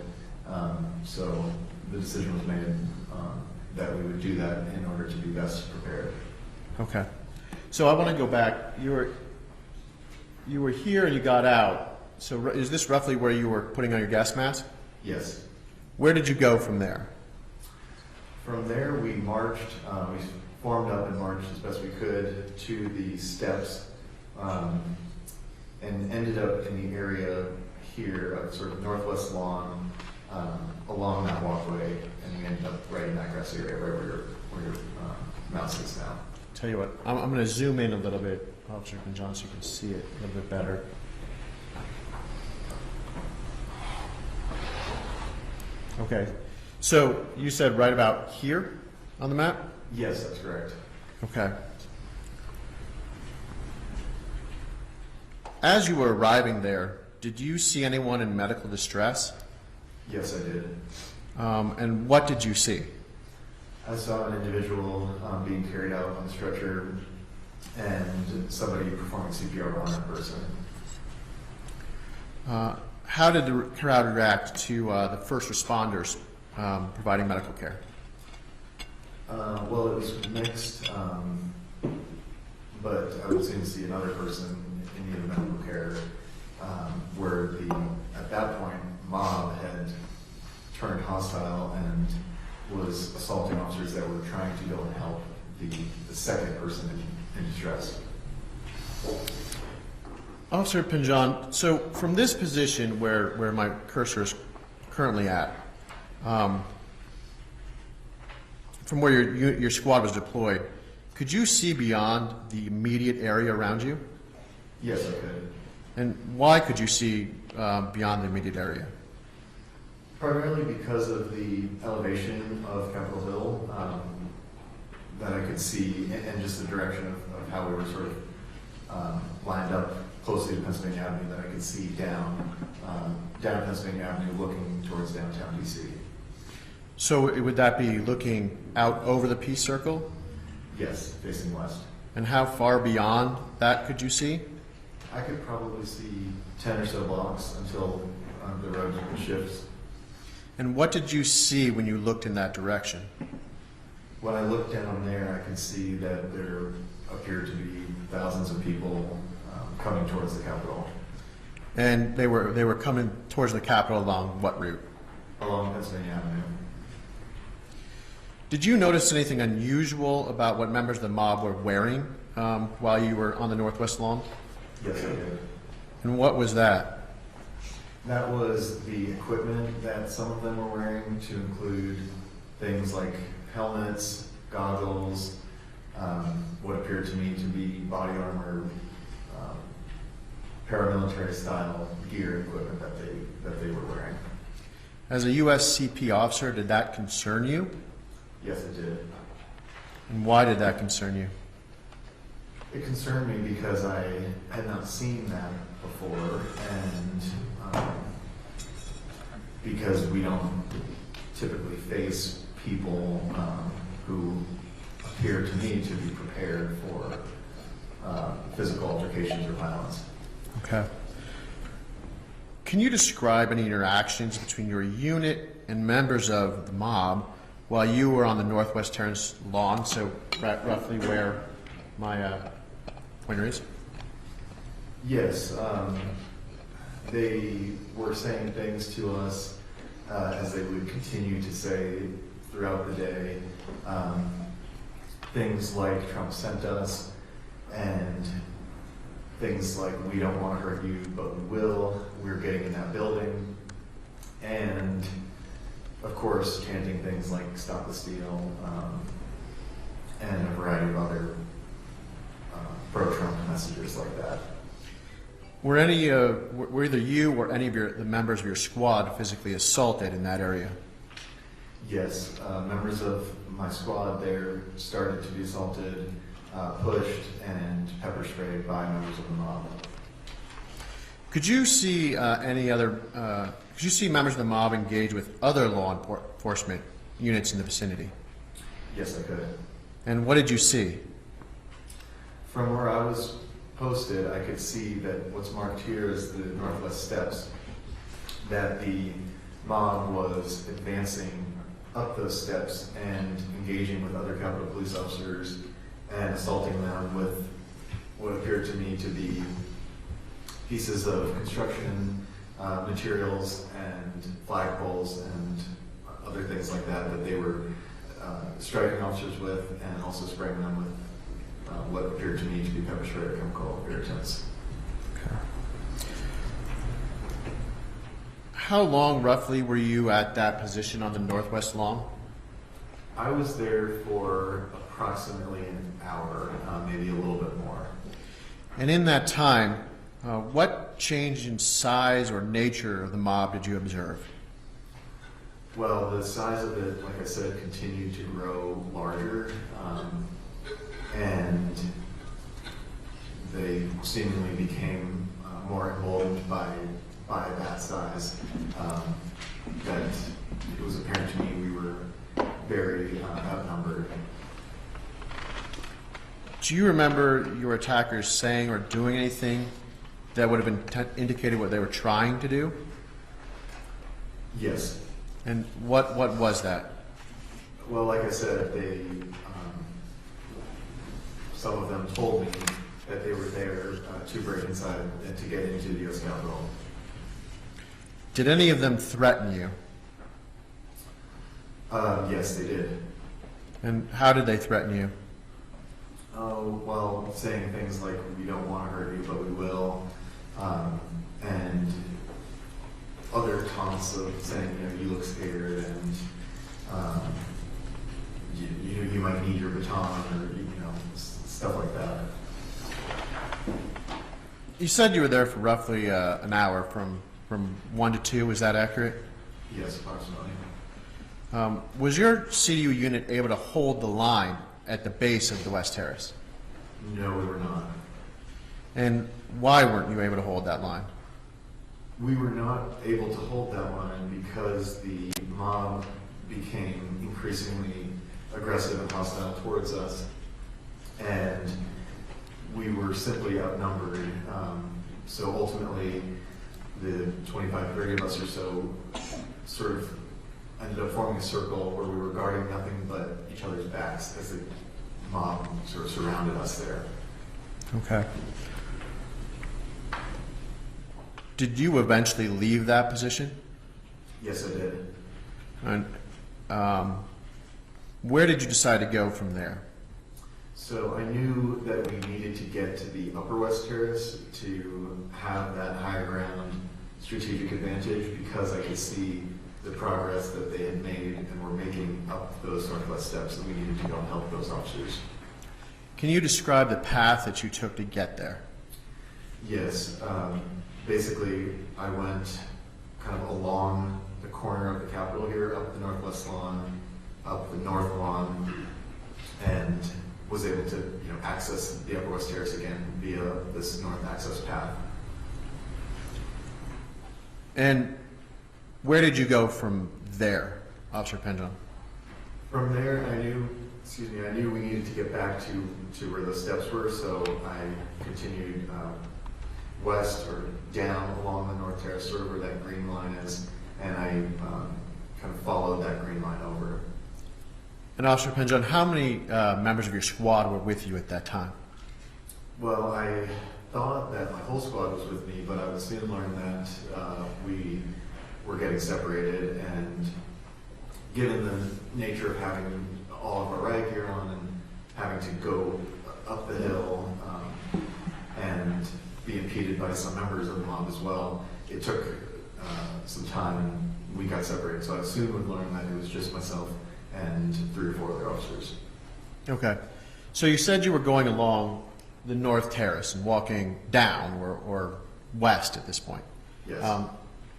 So the decision was made that we would do that in order to be best prepared. Okay. So I want to go back. You were here and you got out. So is this roughly where you were putting on your gas mask? Yes. Where did you go from there? From there, we marched, we formed up and marched as best we could to the steps, and ended up in the area here, sort of northwest lawn, along that walkway, and we ended up right in that grassy area where your mouse is now. Tell you what, I'm going to zoom in a little bit, Officer John, so you can see it a little bit better. Okay, so you said right about here on the map? Yes, that's correct. Okay. As you were arriving there, did you see anyone in medical distress? Yes, I did. And what did you see? I saw an individual being carried out on a stretcher and somebody performing CPR on that person. How did the crowd react to the first responders providing medical care? Well, it was mixed, but I would soon see another person in need of medical care where at that point, mob had turned hostile and was assaulting officers that were trying to go and help the second person in distress. Officer Pinjon, so from this position where my cursor is currently at, from where your squad was deployed, could you see beyond the immediate area around you? Yes, I could. And why could you see beyond the immediate area? Primarily because of the elevation of Capitol Hill that I could see, and just the direction of how we were sort of lined up closely to Pennsylvania Avenue, that I could see down Pennsylvania Avenue looking towards downtown DC. So would that be looking out over the peace circle? Yes, facing west. And how far beyond that could you see? I could probably see 10 or so blocks until the road shifts. And what did you see when you looked in that direction? When I looked down there, I could see that there appeared to be thousands of people coming towards the Capitol. And they were coming towards the Capitol along what route? Along Pennsylvania Avenue. Did you notice anything unusual about what members of the mob were wearing while you were on the Northwest Lawn? Yes, I did. And what was that? That was the equipment that some of them were wearing, to include things like helmets, goggles, what appeared to me to be body armor, paramilitary style gear and equipment that they were wearing. As a USCP officer, did that concern you? Yes, it did. And why did that concern you? It concerned me because I had not seen that before, and because we don't typically face people who appear to me to be prepared for physical altercations or violence. Okay. Can you describe any interactions between your unit and members of the mob while you were on the Northwest Terrace lawn, so roughly where my pointer is? Yes, they were saying things to us as they would continue to say throughout the day. things like Trump sent us, and things like we don't want to hurt you, but we will. We're getting in that building. And of course, chanting things like "Stop the Steal" and a variety of other pro-Trump messages like that. Were either you or any of the members of your squad physically assaulted in that area? Yes, members of my squad there started to be assaulted, pushed, and pepper sprayed by members of the mob. Could you see Could you see members of the mob engage with other law enforcement units in the vicinity? Yes, I could. And what did you see? From where I was posted, I could see that what's marked here is the northwest steps, that the mob was advancing up those steps and engaging with other Capitol Police officers and assaulting them with what appeared to me to be pieces of construction materials and flagpoles and other things like that that they were striking officers with, and also spraying them with what appeared to me to be pepper spray or chemical irritants. Okay. How long roughly were you at that position on the northwest lawn? I was there for approximately an hour, maybe a little bit more. And in that time, what change in size or nature of the mob did you observe? Well, the size of it, like I said, continued to grow larger, and they seemingly became more emboldened by that size. That it was apparent to me we were very outnumbered. Do you remember your attackers saying or doing anything that would have indicated what they were trying to do? Yes. And what was that? Well, like I said, some of them told me that they were there to break inside and to get into the U.S. Capitol. Did any of them threaten you? Yes, they did. And how did they threaten you? Oh, well, saying things like, "We don't want to hurt you, but we will," and other taunts of saying, "You look scared," and you might need your baton, or stuff like that. You said you were there for roughly an hour, from 1 to 2. Is that accurate? Yes, approximately. Was your CDU unit able to hold the line at the base of the West Terrace? No, we were not. And why weren't you able to hold that line? We were not able to hold that line because the mob became increasingly aggressive and hostile towards us, and we were simply outnumbered. So ultimately, the 25, 30 of us or so sort of ended up forming a circle where we were guarding nothing but each other's backs as the mob sort of surrounded us there. Okay. Did you eventually leave that position? Yes, I did. And where did you decide to go from there? So I knew that we needed to get to the Upper West Terrace to have that higher ground strategic advantage, because I could see the progress that they had made and were making up those northwest steps, and we needed to go and help those officers. Can you describe the path that you took to get there? Yes. Basically, I went kind of along the corner of the Capitol here, up the northwest lawn, up the north lawn, and was able to access the Upper West Terrace again via this north access path. And where did you go from there, Officer Pendron? From there, I knew we needed to get back to where those steps were, so I continued west or down along the North Terrace, sort of where that green line is, and I kind of followed that green line over. And Officer Pendron, how many members of your squad were with you at that time? Well, I thought that my whole squad was with me, but I would soon learn that we were getting separated, and given the nature of having all of our riot gear on and having to go up the hill and be impeded by some members of the mob as well. It took some time, and we got separated. So I soon would learn that it was just myself and 3 or 4 other officers. Okay. So you said you were going along the North Terrace and walking down or west at this point. Yes.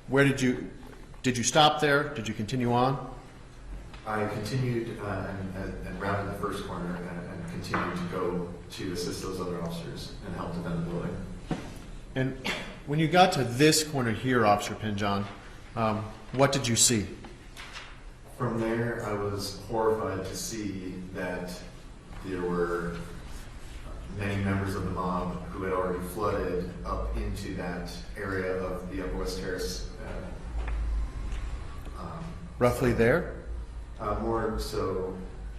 Where did you stop there? Did you continue on? I continued and rounded the first corner and continued to go to assist those other officers and help defend the building. And when you got to this corner here, Officer Pinjon, what did you see? From there, I was horrified to see that there were many members of the mob who had already flooded up into that area of the Upper West Terrace. Roughly there? More so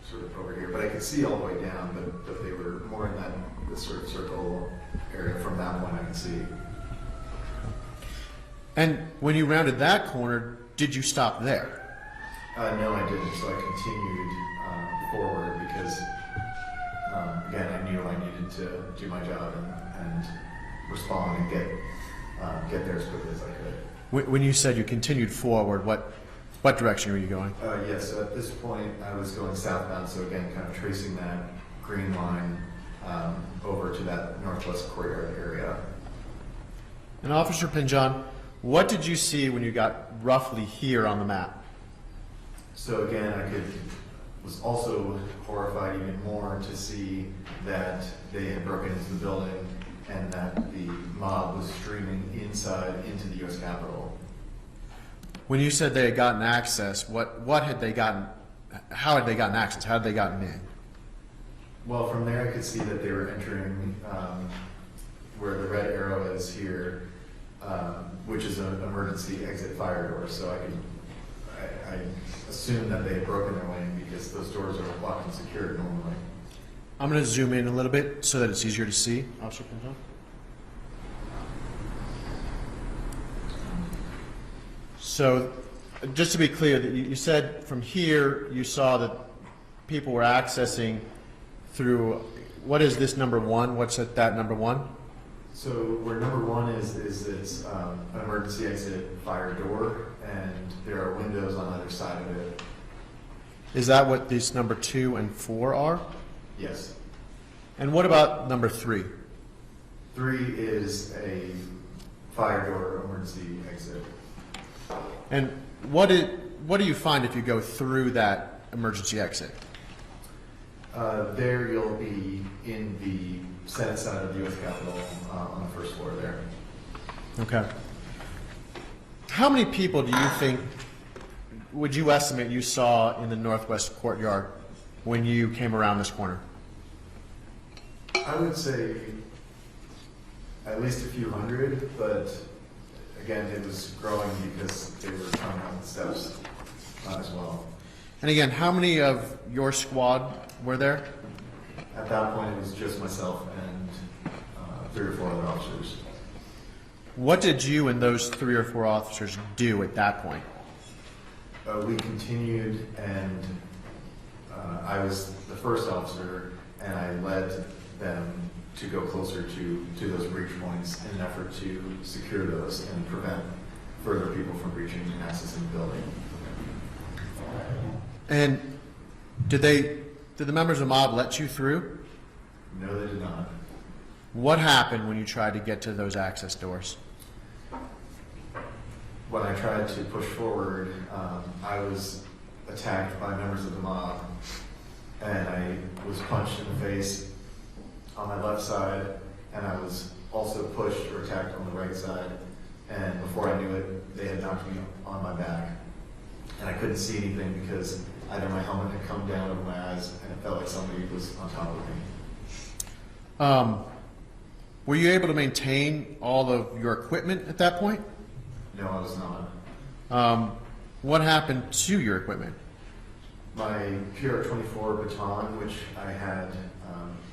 sort of over here, but I could see all the way down, but they were more in this sort of circle area. From that point I could see. And when you rounded that corner, did you stop there? No, I didn't. So I continued forward because, again, I knew I needed to do my job and respond and get there as quickly as I could. When you said you continued forward, what direction were you going? Yes, so at this point I was going southbound, so again, kind of tracing that green line over to that northwest courtyard area. And Officer Pinjon, what did you see when you got roughly here on the map? So again, was also horrified even more to see that they had broken into the building and that the mob was streaming inside into the U.S. Capitol. When you said they had gotten access, what had they gotten? How had they gotten access? How had they gotten in? Well, from there I could see that they were entering where the red arrow is here, which is an emergency exit fire door. So I assumed that they had broken their way in because those doors are locked and secured normally. I'm going to zoom in a little bit so that it's easier to see, Officer Pinjon. So, just to be clear, that you said from here you saw that people were accessing through, what is this number 1? What's that number 1? So where number 1 is it's an emergency exit fire door, and there are windows on either side of it. Is that what these number 2 and 4 are? Yes. And what about number 3? 3 is a fire door emergency exit. And what do you find if you go through that emergency exit? There you'll be in the Senate side of the U.S. Capitol on the first floor there. Okay. How many people do you think, would you estimate you saw in the northwest courtyard when you came around this corner? I would say at least a few hundred, but again, it was growing because they were coming up the steps as well. And again, how many of your squad were there? At that point, it was just myself and 3 or 4 other officers. What did you and those 3 or 4 officers do at that point? We continued, and I was the first officer, and I led them to go closer to those breach points in an effort to secure those and prevent further people from breaching and accessing the building. And did the members of the mob let you through? No, they did not. What happened when you tried to get to those access doors? When I tried to push forward, I was attacked by members of the mob, and I was punched in the face on my left side, and I was also pushed or attacked on the right side, and before I knew it, they had knocked me on my back. And I couldn't see anything because either my helmet had come down over my eyes, and it felt like somebody was on top of me. Were you able to maintain all of your equipment at that point? No, I was not. What happened to your equipment? My PR-24 baton, which I had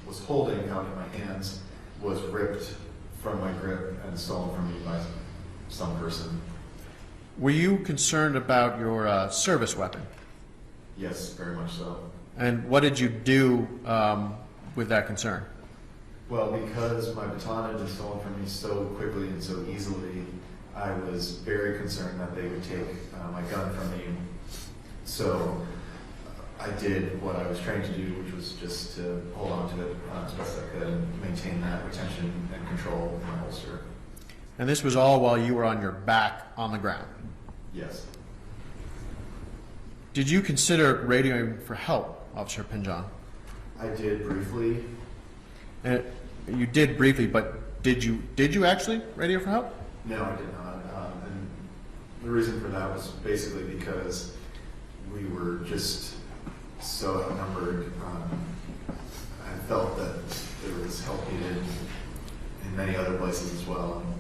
was holding out in my hands, was ripped from my grip and stolen from me by some person. Were you concerned about your service weapon? Yes, very much so. And what did you do with that concern? Well, because my baton had been stolen from me so quickly and so easily, I was very concerned that they would take my gun from me. So I did what I was trained to do, which was just to hold on to it as best I could and maintain that retention and control in my holster. And this was all while you were on your back on the ground. Yes. Did you consider radioing for help, Officer Pinjon? I did briefly. And you did briefly, but did you actually radio for help? No, I did not. And the reason for that was basically because we were just so outnumbered. I felt that there was help needed in many other places as well. And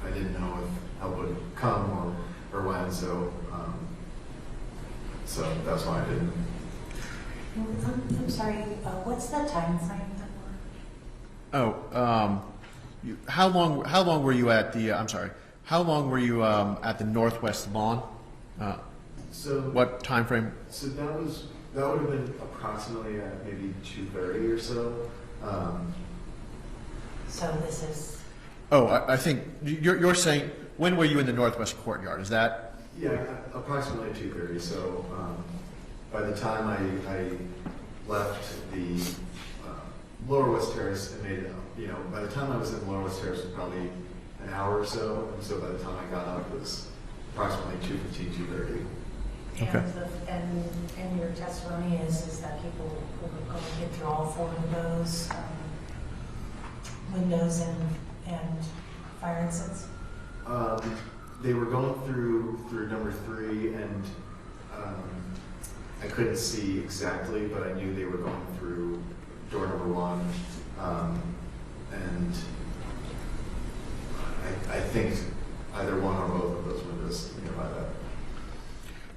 I didn't know if help would come or when, so that's why I didn't. I'm sorry, what's the time frame that we're? How long were you at the? I'm sorry. How long were you at the northwest lawn? So What time frame? So that would have been approximately at maybe 2:30 or so. So this is, Oh, I think you're saying, when were you in the northwest courtyard? Is that? Yeah, approximately 2:30. So by the time I left the Lower West Terrace and made it, by the time I was in Lower West Terrace, it was probably an hour or so. And so by the time I got up, it was approximately 2:15, 2:30. Okay. and your testimony is that people were going to withdraw for those windows and fire exits? They were going through number 3, and I couldn't see exactly, but I knew they were going through door number 1, and I think either one or both of those windows nearby that.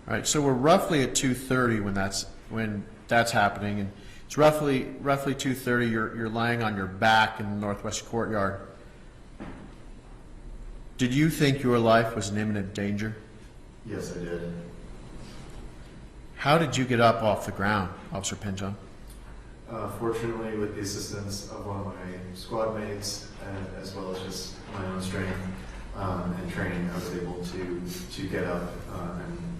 All right. So we're roughly at 2:30 when that's happening, and it's roughly 2:30. You're lying on your back in the northwest courtyard. Did you think your life was in imminent danger? Yes, I did. How did you get up off the ground, Officer Pinjon? Fortunately, with the assistance of one of my squad mates, as well as just my own strength and training, I was able to get up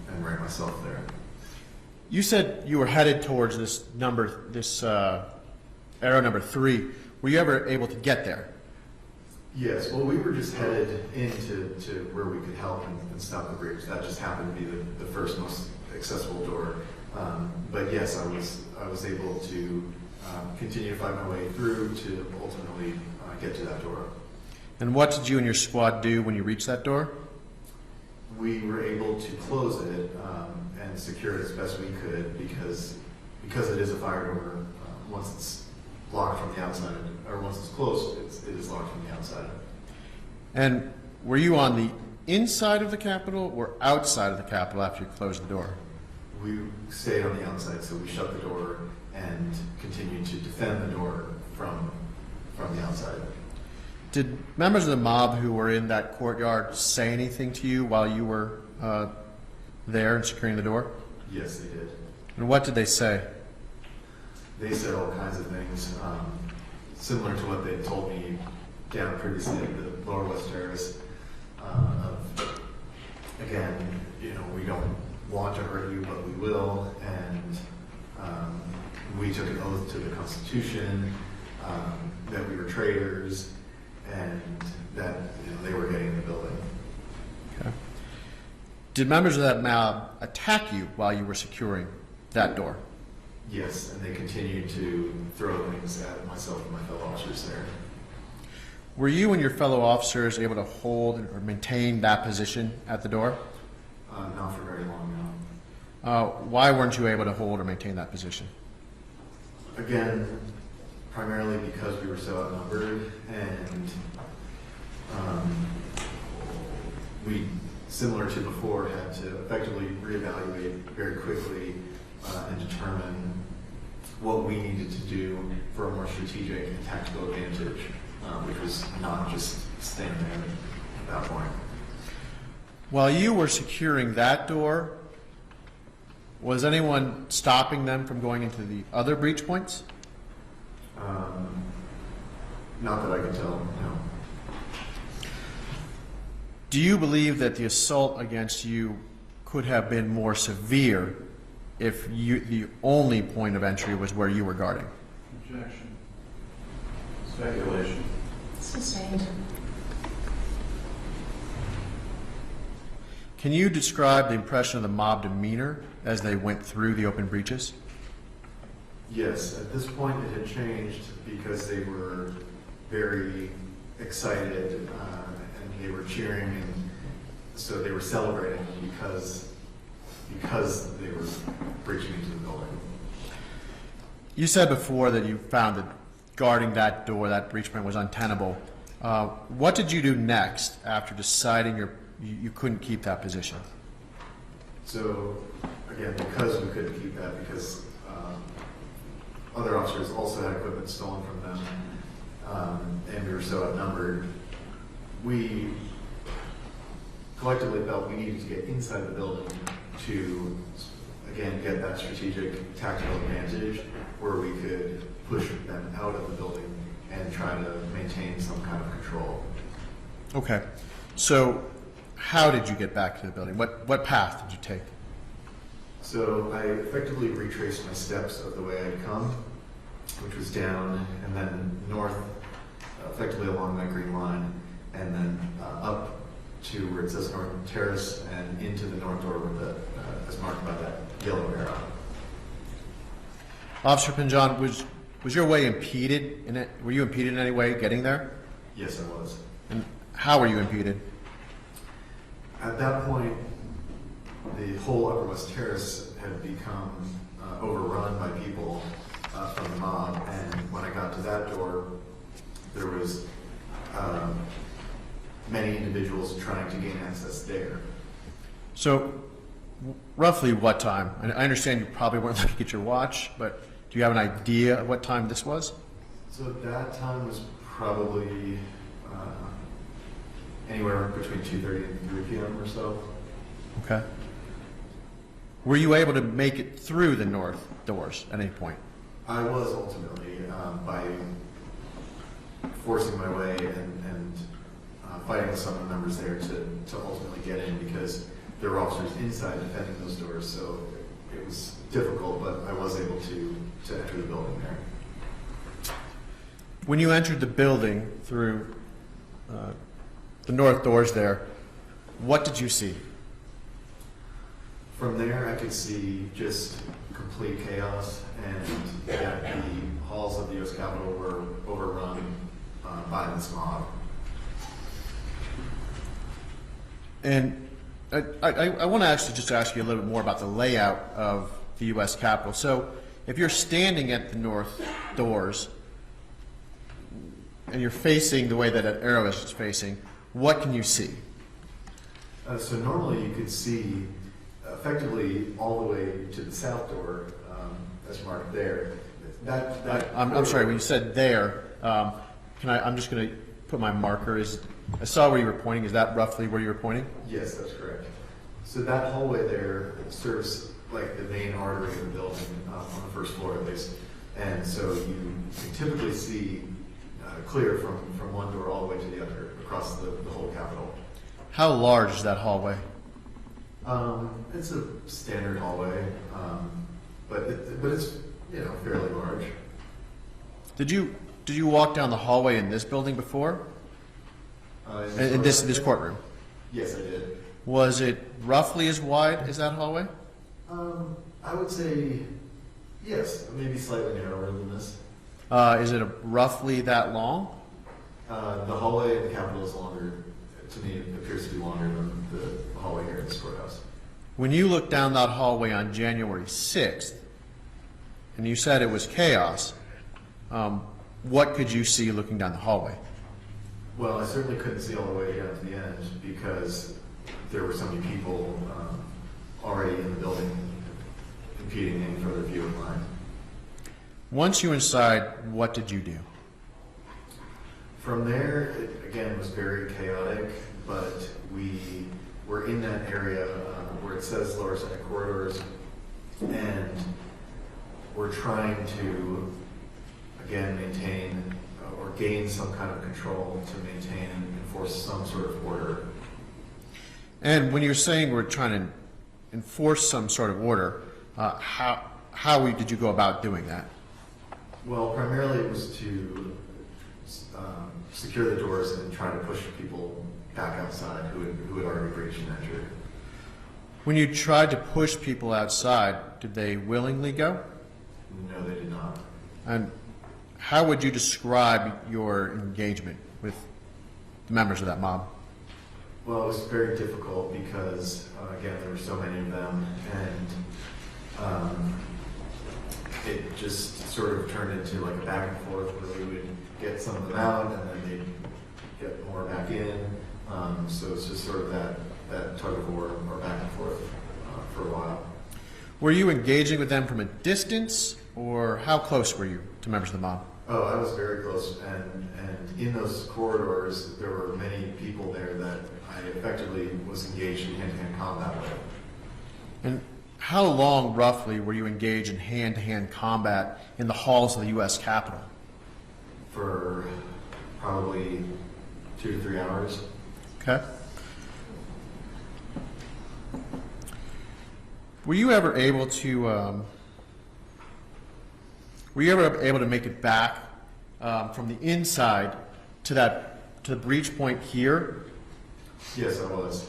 and right myself there. You said you were headed towards this arrow number 3. Were you ever able to get there? Yes, well, we were just headed into where we could help and stop the breach. That just happened to be the first most accessible door. But yes, I was able to continue to find my way through to ultimately get to that door. And what did you and your squad do when you reached that door? We were able to close it and secure it as best we could because it is a fire door. Once it's locked from the outside, or once it's closed, it is locked from the outside. And were you on the inside of the Capitol or outside of the Capitol after you closed the door? We stayed on the outside, so we shut the door and continued to defend the door from the outside. Did members of the mob who were in that courtyard say anything to you while you were there and securing the door? Yes, they did. And what did they say? They said all kinds of things, similar to what they told me down previously at the Lower West Terrace. Again, we don't want to hurt you, but we will, and we took an oath to the Constitution, that we were traitors, and that they were getting in the building. Okay. Did members of that mob attack you while you were securing that door? Yes, and they continued to throw things at myself and my fellow officers there. Were you and your fellow officers able to hold or maintain that position at the door? Not for very long, no. Why weren't you able to hold or maintain that position? Again, primarily because we were so outnumbered, and we, similar to before, had to effectively reevaluate very quickly and determine what we needed to do for a more strategic and tactical advantage, which was not just staying there at that point. While you were securing that door, Was anyone stopping them from going into the other breach points? Not that I could tell, no. Do you believe that the assault against you could have been more severe if the only point of entry was where you were guarding? Objection. Speculation. Sustained. Can you describe the impression of the mob demeanor as they went through the open breaches? Yes, at this point it had changed because they were very excited and they were cheering, and so they were celebrating because they were breaching into the building. You said before that you found that guarding that door, that breach point, was untenable. What did you do next after deciding you couldn't keep that position? So again, because we couldn't keep that, because other officers also had equipment stolen from them, and we were so outnumbered, we collectively felt we needed to get inside the building to, again, get that strategic tactical advantage where we could push them out of the building and try to maintain some kind of control. Okay. So how did you get back to the building? What path did you take? So I effectively retraced my steps of the way I'd come, which was down and then north, effectively along that green line, and then up to where it says North Terrace and into the north door with the, as marked by that yellow arrow. Officer Pinjon, was your way impeded in it? Were you impeded in any way getting there? Yes, I was. And how were you impeded? At that point, the whole Upper West Terrace had become overrun by people from the mob, and when I got to that door, there was many individuals trying to gain access there. So roughly what time? I understand you probably weren't looking at your watch, but do you have an idea of what time this was? So that time was probably anywhere between 2:30 and 3 p.m. or so. Okay. Were you able to make it through the north doors at any point? I was ultimately, by forcing my way and fighting with some of the members there to ultimately get in, because there were officers inside defending those doors, so it was difficult, but I was able to enter the building there. When you entered the building through the north doors there, what did you see? From there, I could see just complete chaos, and that the halls of the U.S. Capitol were overrun by this mob. And I want to actually just ask you a little bit more about the layout of the U.S. Capitol. So if you're standing at the north doors and you're facing the way that an arrow is facing, what can you see? So normally you could see effectively all the way to the south door, as marked there. I'm sorry, when you said there, I'm just going to put my marker. I saw where you were pointing. Is that roughly where you were pointing? Yes, that's correct. So that hallway there serves like the main artery of the building on the first floor at least. And so you can typically see clear from one door all the way to the other across the whole Capitol. How large is that hallway? It's a standard hallway, but it's fairly large. Did you walk down the hallway in this building before? In this courtroom? Yes, I did. Was it roughly as wide as that hallway? I would say yes, maybe slightly narrower than this. Is it roughly that long? The hallway in the Capitol is longer. To me, it appears to be longer than the hallway here in this courthouse. When you looked down that hallway on January 6th, and you said it was chaos, what could you see looking down the hallway? Well, I certainly couldn't see all the way down to the end because there were so many people already in the building impeding any further view of mine. Once you were inside, what did you do? From there, it, again, was very chaotic, but we were in that area where it says Lower Senate corridors, And we're trying to, again, maintain or gain some kind of control to maintain and enforce some sort of order. And when you're saying we're trying to enforce some sort of order, how did you go about doing that? Well, primarily it was to secure the doors and try to push people back outside who had already breached and entered. When you tried to push people outside, did they willingly go? No, they did not. And how would you describe your engagement with the members of that mob? Well, it was very difficult because, again, there were so many of them, and it just sort of turned into like a back and forth where we would get some of them out and then they'd get more back in. So it's just sort of that tug of war or back and forth for a while. Were you engaging with them from a distance, or how close were you to members of the mob? Oh, I was very close, and in those corridors, there were many people there that I effectively was engaged in hand-to-hand combat with. And how long, roughly, were you engaged in hand-to-hand combat in the halls of the U.S. Capitol? For probably 2 to 3 hours. Okay. Were you ever able to make it back from the inside to the breach point here? Yes, I was.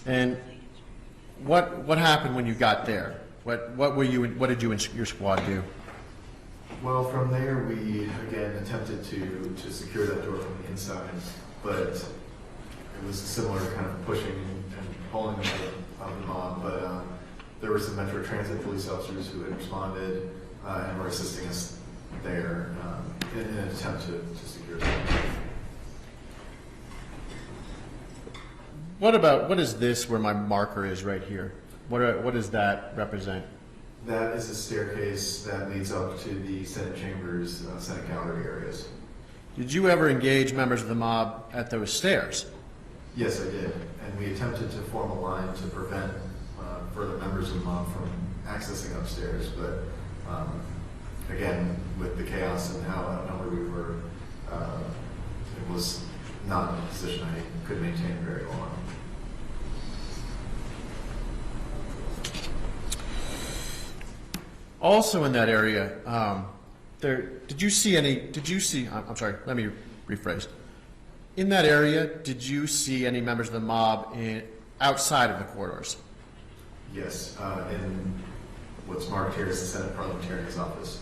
And what happened when you got there? What did you and your squad do? Well, from there, we again attempted to secure that door from the inside, but it was a similar kind of pushing and pulling of the mob. But there were some Metro Transit police officers who had responded and were assisting us there in an attempt to secure it. What is this where my marker is right here? What does that represent? That is a staircase that leads up to the Senate chambers, Senate gallery areas. Did you ever engage members of the mob at those stairs? Yes, I did. And we attempted to form a line to prevent further members of the mob from accessing upstairs. But again, with the chaos and how outnumbered we were, it was not a position I could maintain very long. Also in that area, did you see, I'm sorry, let me rephrase. In that area, did you see any members of the mob outside of the corridors? Yes, in what's marked here as the Senate Parliamentarian's office.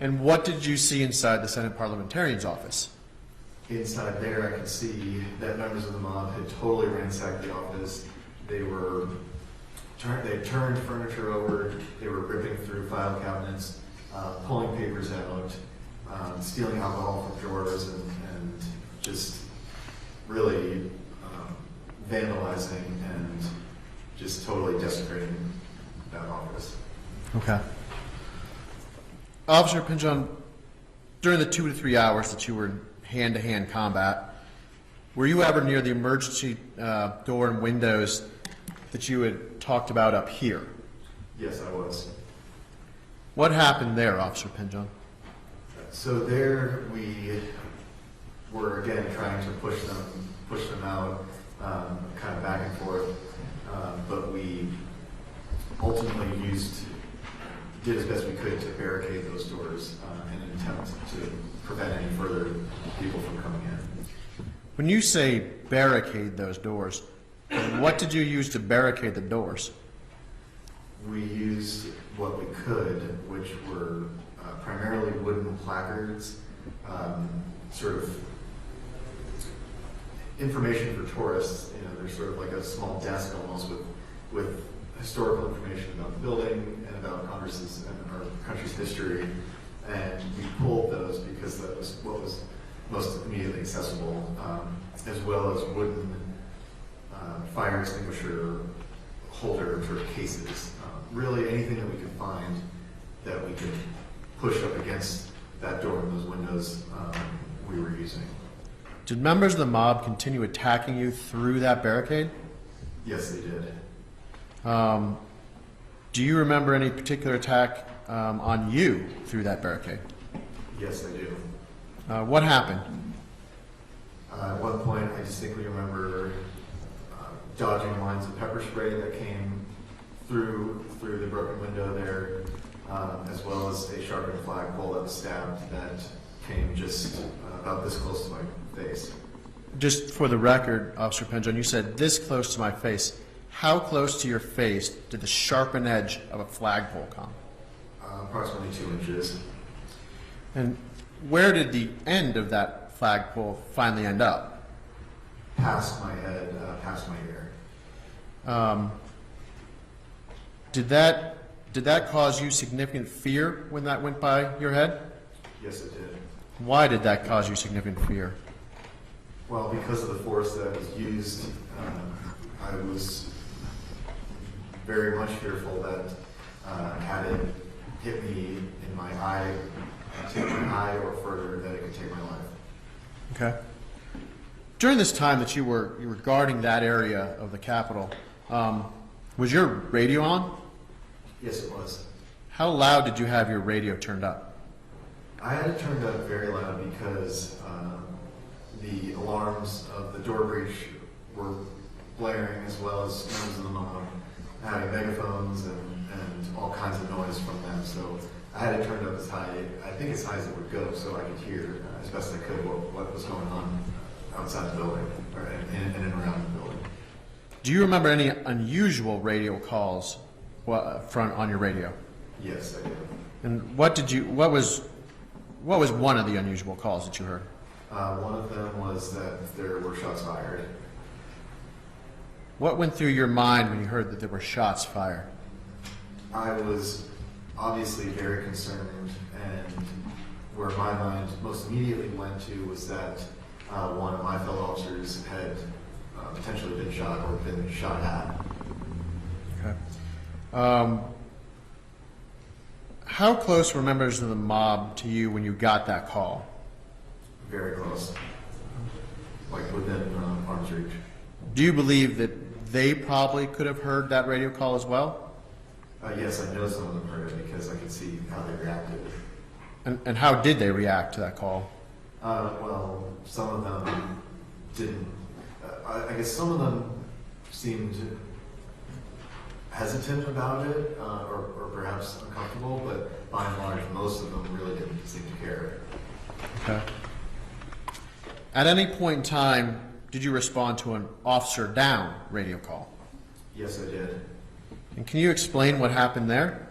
And what did you see inside the Senate Parliamentarian's office? Inside there, I could see that members of the mob had totally ransacked the office. They turned furniture over. They were ripping through file cabinets, pulling papers out, stealing alcohol from drawers, and just really vandalizing and just totally desecrating that office. Okay. Officer Pinjon, during the 2 to 3 hours that you were in hand-to-hand combat, were you ever near the emergency door and windows that you had talked about up here? Yes, I was. What happened there, Officer Pinjon? So there we were again trying to push them out, kind of back and forth, but we ultimately did as best we could to barricade those doors in an attempt to prevent any further people from coming in. When you say barricade those doors, what did you use to barricade the doors? We used what we could, which were primarily wooden placards, sort of information for tourists. You know, there's sort of like a small desk almost with historical information about the building and about Congress's and our country's history. And we pulled those because that was what was most immediately accessible, as well as wooden fire extinguisher holder sort of cases. Really anything that we could find that we could push up against that door and those windows we were using. Did members of the mob continue attacking you through that barricade? Yes, they did. Do you remember any particular attack on you through that barricade? Yes, I do. What happened? At one point, I distinctly remember dodging lines of pepper spray that came through the broken window there, as well as a sharpened flagpole that was stabbed that came just about this close to my face. Just for the record, Officer Penjon, you said this close to my face. How close to your face did the sharpened edge of a flagpole come? Approximately 2 inches. And where did the end of that flagpole finally end up? Past my head, past my ear. Did that cause you significant fear when that went by your head? Yes, it did. Why did that cause you significant fear? Well, because of the force that was used, I was very much fearful that had it hit me in my eye, take my eye or further, that it could take my life. Okay. During this time that you were guarding that area of the Capitol, was your radio on? Yes, it was. How loud did you have your radio turned up? I had it turned up very loud because the alarms of the door breach were blaring, as well as members of the mob having megaphones and all kinds of noise from them. So I had it turned up as high, I think as high as it would go, so I could hear as best I could what was going on outside the building, or in and around the building. Do you remember any unusual radio calls on your radio? Yes, I do. And what was one of the unusual calls that you heard? One of them was that there were shots fired. What went through your mind when you heard that there were shots fired? I was obviously very concerned, and where my mind most immediately went to was that one of my fellow officers had potentially been shot or been shot at. Okay. How close were members of the mob to you when you got that call? Very close, like within arm's reach. Do you believe that they probably could have heard that radio call as well? Yes, I know some of them heard it because I could see how they reacted. And how did they react to that call? Well, some of them didn't. I guess some of them seemed hesitant about it, or perhaps uncomfortable, but by and large, most of them really didn't seem to care. Okay. At any point in time, did you respond to an officer down radio call? Yes, I did. And can you explain what happened there?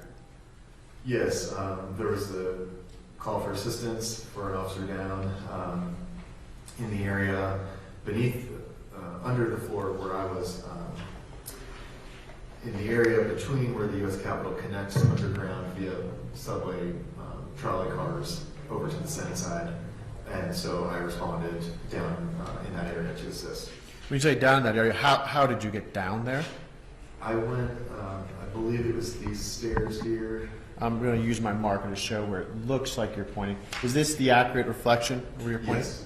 Yes, there was the call for assistance for an officer down in the area beneath, under the floor where I was, in the area between where the U.S. Capitol connects underground via subway trolley cars over to the Senate side. And so I responded down in that area to assist. When you say down in that area, how did you get down there? I went, I believe it was these stairs here. I'm going to use my marker to show where it looks like you're pointing. Is this the accurate reflection of where you're pointing? Yes.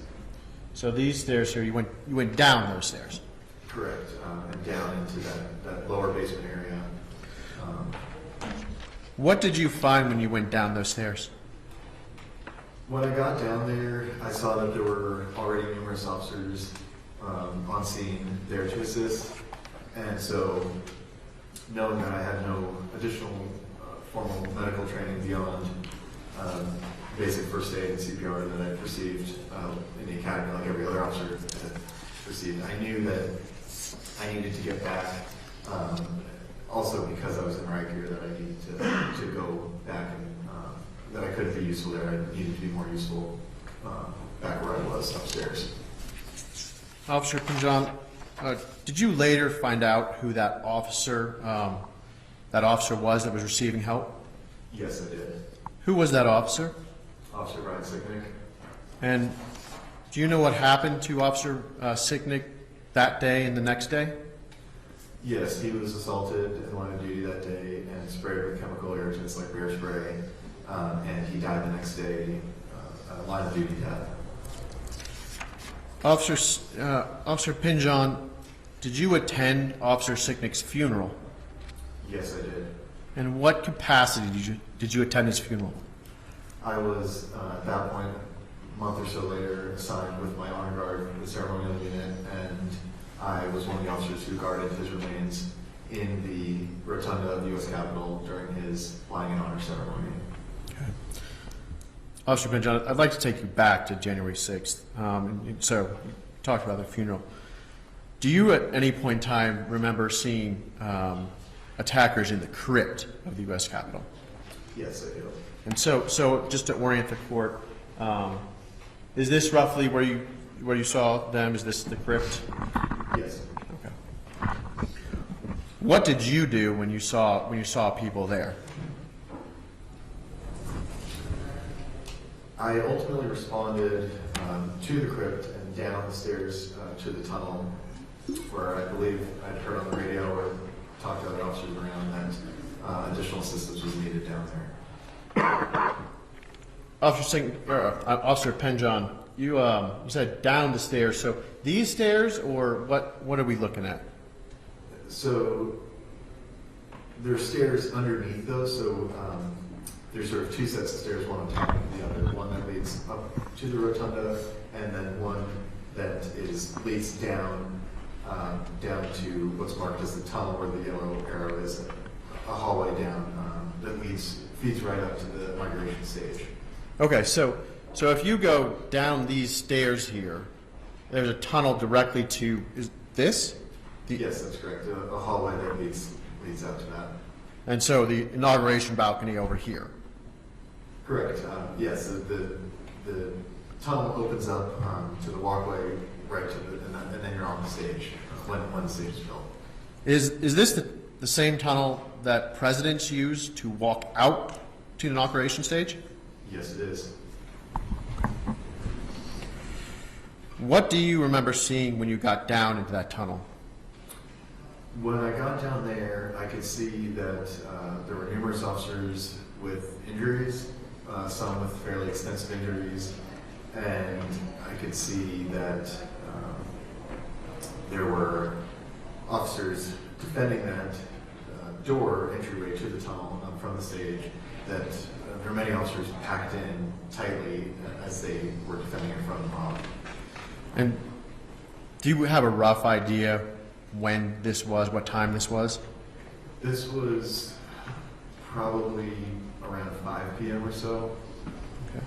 So these stairs here, you went down those stairs. Correct, and down into that lower basement area. What did you find when you went down those stairs? When I got down there, I saw that there were already numerous officers on scene there to assist, and so knowing that I had no additional formal medical training beyond basic first aid and CPR that I received in the academy, like every other officer had received, I knew that I needed to get back. Also, because I was in riot gear, that I needed to go back and that I couldn't be useful there. I needed to be more useful back where I was upstairs. Officer Pinjon, did you later find out who that officer was that was receiving help? Yes, I did. Who was that officer? Officer Brian Sicknick. And do you know what happened to Officer Sicknick that day and the next day? Yes, he was assaulted in line of duty that day and sprayed with chemical irritants like bear spray, and he died the next day, line of duty death. Officer Pinjon, did you attend Officer Sicknick's funeral? Yes, I did. In what capacity did you attend his funeral? I was, at that point, a month or so later, assigned with my honor guard, the ceremonial unit, and I was one of the officers who guarded his remains in the rotunda of the U.S. Capitol during his lying in honor ceremony. Okay. Officer Penjohn, I'd like to take you back to January 6th. So you talked about the funeral. Do you at any point in time remember seeing attackers in the crypt of the U.S. Capitol? Yes, I do. And so just to orient the court, is this roughly where you saw them? Is this the crypt? Yes. Okay. What did you do when you saw people there? I ultimately responded to the crypt and down the stairs to the tunnel, where I believe I'd heard on the radio or talked to other officers around that additional assistance was needed down there. Officer Penjohn, you said down the stairs. So these stairs, or what are we looking at? So there's stairs underneath those. So there's sort of two sets of stairs, one on top of the other. One that leads up to the rotunda, and then one that leads down to what's marked as the tunnel, where the yellow arrow is, a hallway down that feeds right up to the inauguration stage. Okay, so if you go down these stairs here, there's a tunnel directly to this? Yes, that's correct. A hallway that leads up to that. And so the inauguration balcony over here. Correct. Yes, the tunnel opens up to the walkway right to and then you're on the stage when the stage is built. Is this the same tunnel that presidents use to walk out to the inauguration stage? Yes, it is. What do you remember seeing when you got down into that tunnel? When I got down there, I could see that there were numerous officers with injuries, some with fairly extensive injuries, and I could see that there were officers defending that entryway to the tunnel from the stage, that there were many officers packed in tightly as they were defending it from the mob. And do you have a rough idea when this was, what time this was? This was probably around 5 p.m. or so. Okay.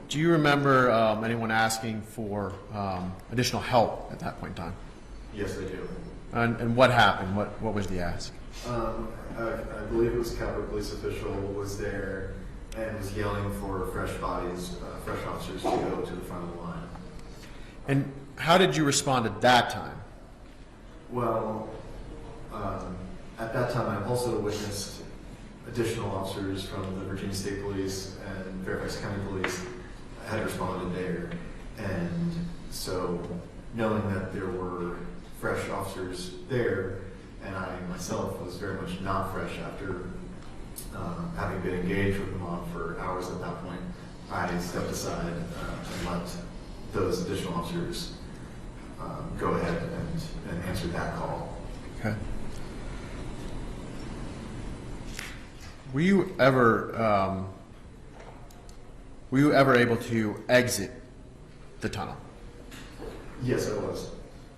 Do you remember anyone asking for additional help at that point in time? Yes, I do. And what happened? What was the ask? I believe it was a Capitol Police official was there and was yelling for fresh bodies, fresh officers to go to the front of the line. And how did you respond at that time? Well, at that time, I also witnessed additional officers from the Virginia State Police and Fairfax County Police had responded there. And so, knowing that there were fresh officers there, and I myself was very much not fresh after having been engaged with the mob for hours at that point, I stepped aside and let those additional officers go ahead and answer that call. Okay. Were you ever able to exit the tunnel? Yes, I was.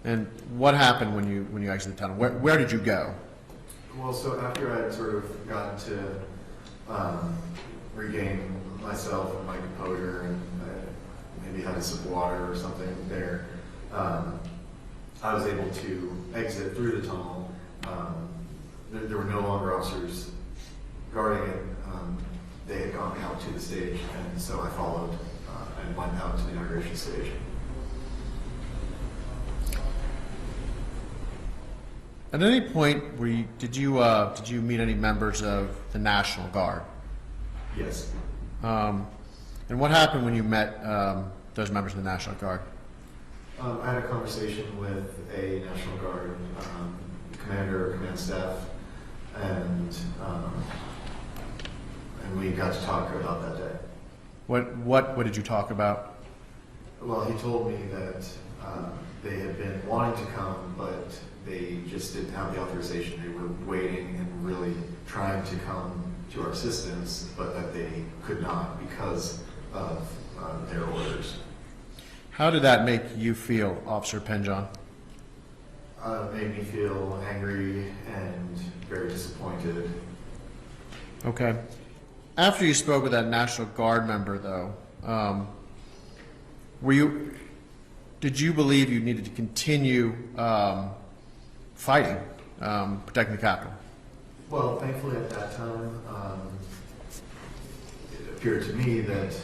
And what happened when you exited the tunnel? Where did you go? Well, so after I had sort of gotten to regain myself and my composure and maybe had a sip of water or something there, I was able to exit through the tunnel. There were no longer officers guarding it. They had gone out to the stage, and so I followed and went out to the inauguration stage. At any point, did you meet any members of the National Guard? Yes. And what happened when you met those members of the National Guard? I had a conversation with a National Guard commander, command staff, and we got to talk about that day. What did you talk about? Well, he told me that they had been wanting to come, but they just didn't have the authorization. They were waiting and really trying to come to our assistance, but that they could not because of their orders. How did that make you feel, Officer Penjon? Made me feel angry and very disappointed. Okay. After you spoke with that National Guard member, though, did you believe you needed to continue fighting, protecting the Capitol? Well, thankfully at that time, it appeared to me that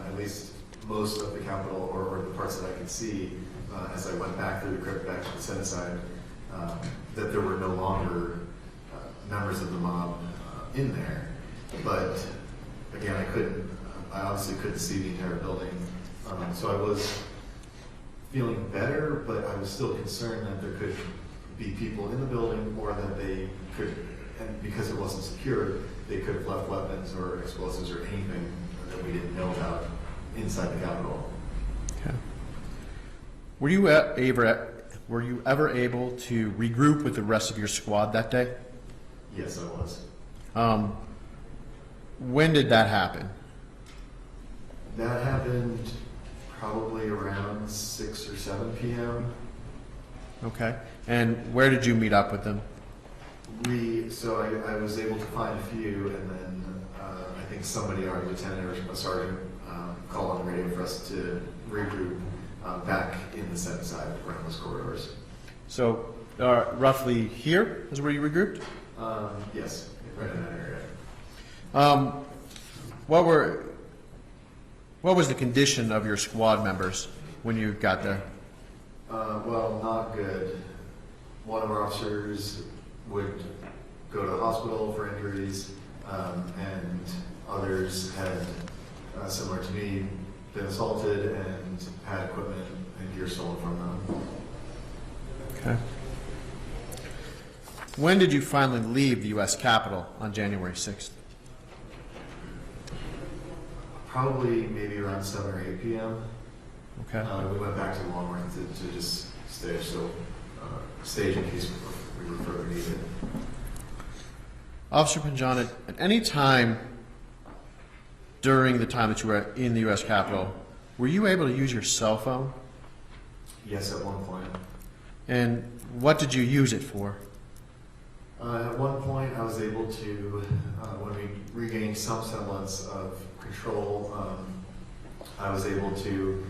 at least most of the Capitol, or the parts that I could see, as I went back through the crypt back to the Senate side, that there were no longer members of the mob in there. But again, I obviously couldn't see the entire building. So I was feeling better, but I was still concerned that there could be people in the building, or that they could, and because it wasn't secure, they could have left weapons or explosives or anything that we didn't know about inside the Capitol. Okay. Were you ever able to regroup with the rest of your squad that day? Yes, I was. When did that happen? That happened probably around 6 or 7 p.m. Okay. And where did you meet up with them? So I was able to find a few, and then I think somebody, our lieutenant or a sergeant, called on the radio for us to regroup back in the Senate side around those corridors. So roughly here is where you regrouped? Yes, right in that area. What was the condition of your squad members when you got there? Well, not good. One of our officers would go to the hospital for injuries, and others had, similar to me, been assaulted and had equipment and gear stolen from them. Okay. When did you finally leave the U.S. Capitol on January 6th? Probably maybe around 7 or 8 p.m. Okay. We went back to Longworth to just stage in case we were further needed. Officer Penjon, at any time during the time that you were in the U.S. Capitol, were you able to use your cell phone? Yes, at one point. And what did you use it for? At one point, I was able to, when we regained some semblance of control, I was able to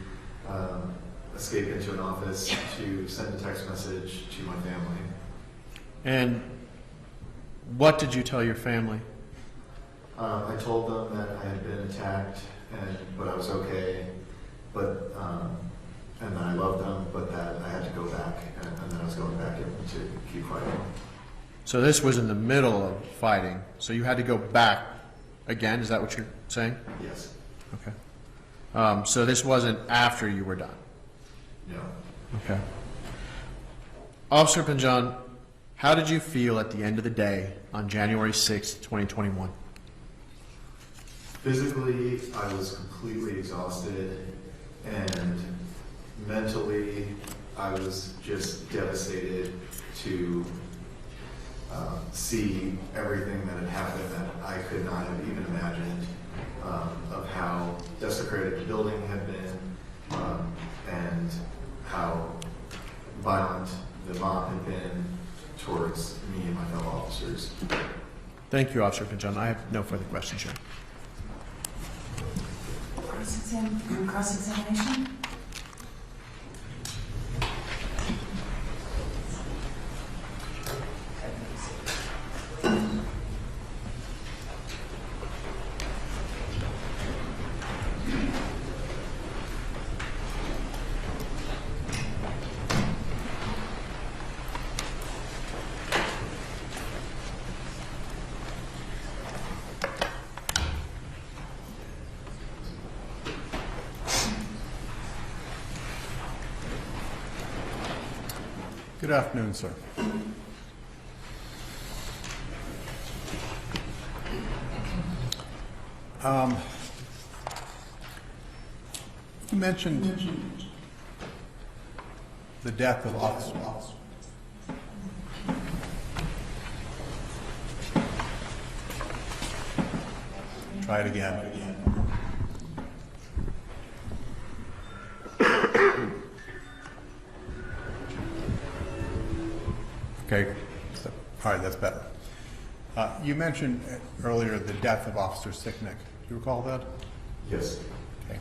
escape into an office to send a text message to my family. And what did you tell your family? I told them that I had been attacked, but I was okay, but and that I loved them, but that I had to go back, and then I was going back in to keep fighting. So this was in the middle of fighting, so you had to go back again, is that what you're saying? Yes. Okay. So this wasn't after you were done? No. Okay. Officer Penjon, how did you feel at the end of the day on January 6th, 2021? Physically, I was completely exhausted, and mentally, I was just devastated to see everything that had happened that I could not have even imagined, of how desecrated the building had been, and how violent the mob had been towards me and my fellow officers. Thank you, Officer Penjon. I have no further questions, sir. Cross-examination? Good afternoon, sir. mentioned the death of Officer. Try it again. Okay, all right, that's better. You mentioned earlier the death of Officer Sicknick. Do you recall that? Yes. Okay.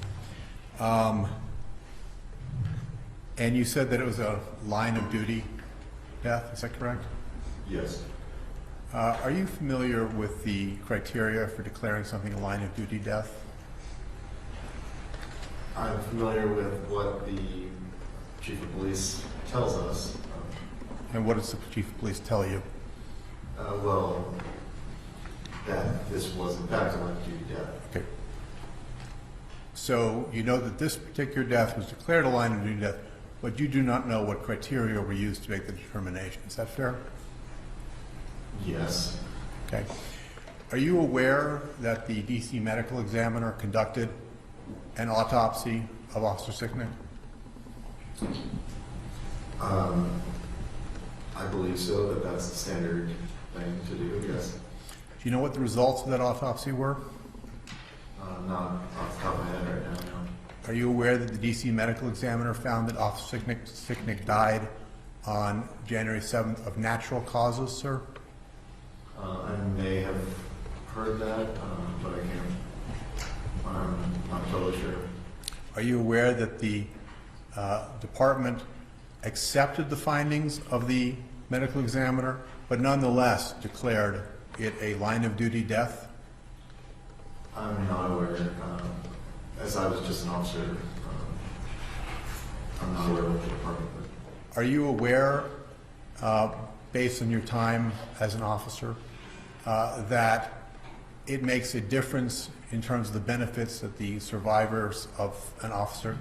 And you said that it was a line of duty death, is that correct? Yes. Are you familiar with the criteria for declaring something a line of duty death? I'm familiar with what the chief of police tells us. And what does the chief of police tell you? Well, that this was in fact a line of duty death. Okay. So you know that this particular death was declared a line of duty death, but you do not know what criteria were used to make the determination. Is that fair? Yes. Okay. Are you aware that the DC medical examiner conducted an autopsy of Officer Sicknick? I believe so, that that's the standard thing to do, yes. Do you know what the results of that autopsy were? Not off the top of my head right now, no. Are you aware that the DC medical examiner found that Officer Sicknick died on January 7th of natural causes, sir? I may have heard that, but I can't, I'm not totally sure. Are you aware that the department accepted the findings of the medical examiner, but nonetheless declared it a line of duty death? I'm not aware, as I was just an officer, I'm not aware of what the department did. Are you aware, based on your time as an officer, that it makes a difference in terms of the benefits that the survivors of an officer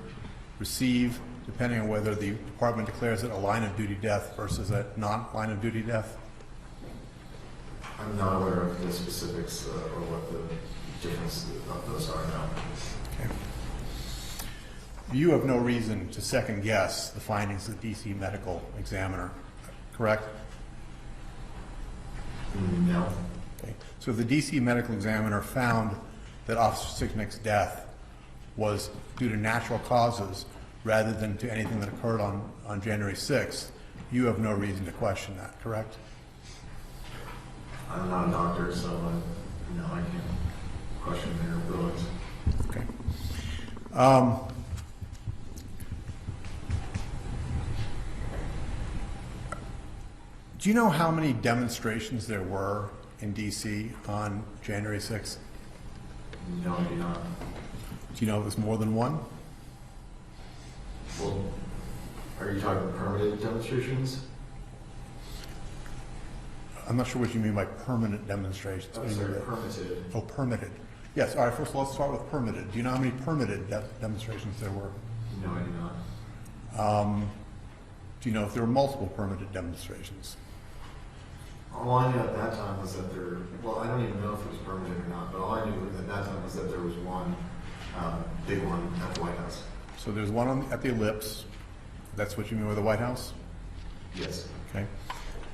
receive, depending on whether the department declares it a line of duty death versus a non-line of duty death? I'm not aware of the specifics or what the difference of those are now. Okay. You have no reason to second guess the findings of the DC medical examiner, correct? No. Okay. So the DC medical examiner found that Officer Sicknick's death was due to natural causes rather than to anything that occurred on January 6th. You have no reason to question that, correct? I'm not a doctor, so no, I can't question their abilities. Okay. Do you know how many demonstrations there were in DC on January 6th? No, I do not. Do you know if it was more than one? Well, are you talking permitted demonstrations? I'm not sure what you mean by permanent demonstrations. Oh, sorry, permitted. Oh, permitted. Yes, all right, first of all, let's start with permitted. Do you know how many permitted demonstrations there were? No, I do not. Do you know if there were multiple permitted demonstrations? All I knew at that time was that well, I don't even know if it was permitted or not, but all I knew at that time was that there was one big one at the White House. So there's one at the Ellipse. That's what you mean by the White House? Yes. Okay.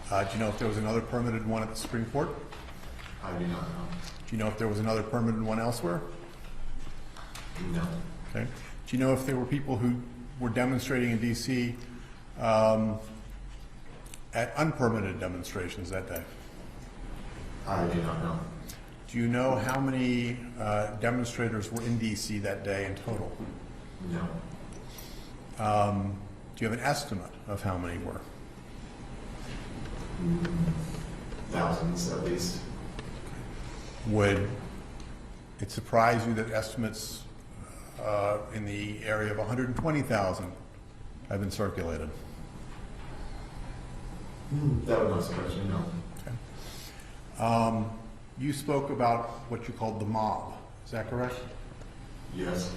Do you know if there was another permitted one at the Supreme Court? I do not know. Do you know if there was another permitted one elsewhere? No. Okay. Do you know if there were people who were demonstrating in D.C. At unpermitted demonstrations that day? I do not know. Do you know how many demonstrators were in D.C. that day in total? No. Do you have an estimate of how many were? Thousands at least. Would it surprise you that estimates in the area of 120,000 have been circulated? That would not surprise me, no. Okay. You spoke about what you called the mob. Is that correct? Yes.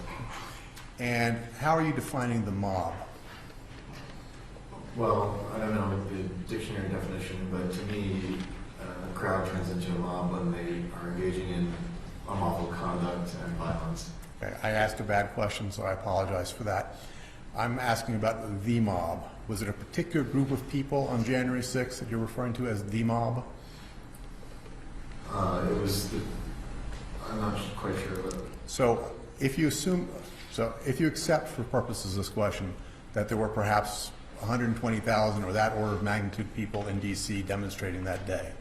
And how are you defining the mob? Well, I don't know the dictionary definition, but to me, a crowd turns into a mob when they are engaging in unlawful conduct and violence. Okay, I asked a bad question, so I apologize for that. I'm asking about the mob. Was it a particular group of people on January 6th that you're referring to as the mob? It was the, I'm not quite sure, but So if you accept for purposes of this question that there were perhaps 120,000 or that order of magnitude people in DC demonstrating that day,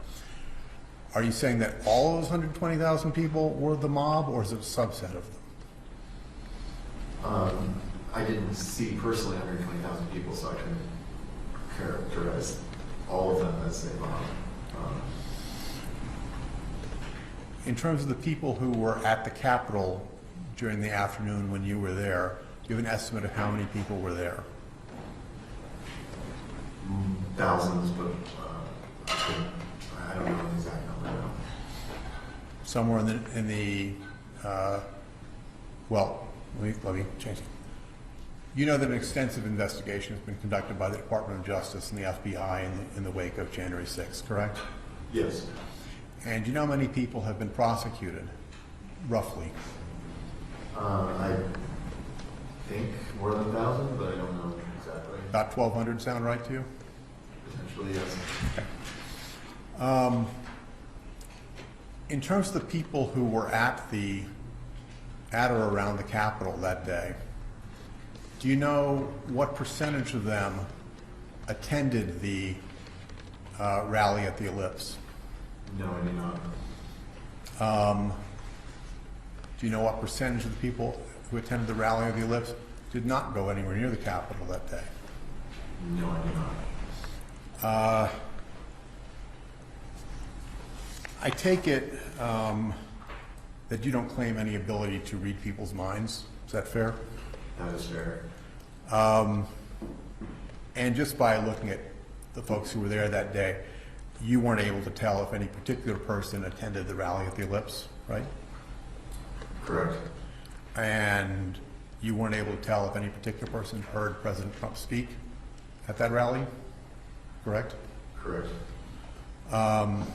are you saying that all of those 120,000 people were the mob, or is it a subset of them? I didn't see personally 120,000 people, so I couldn't characterize all of them as a mob. In terms of the people who were at the Capitol during the afternoon when you were there, do you have an estimate of how many people were there? Thousands, but I don't know the exact number now. Somewhere in the well, let me change it. You know that an extensive investigation has been conducted by the Department of Justice and the FBI in the wake of January 6th, correct? Yes. And do you know how many people have been prosecuted, roughly? I think more than 1,000, but I don't know exactly. About 1,200 sound right to you? Potentially, yes. In terms of the people who were at or around the Capitol that day, do you know what percentage of them attended the rally at the Ellipse? No, I do not. Do you know what percentage of the people who attended the rally at the Ellipse did not go anywhere near the Capitol that day? No, I do not. I take it that you don't claim any ability to read people's minds. Is that fair? That is fair. And just by looking at the folks who were there that day, you weren't able to tell if any particular person attended the rally at the Ellipse, right? Correct. And you weren't able to tell if any particular person heard President Trump speak at that rally, correct? Correct. And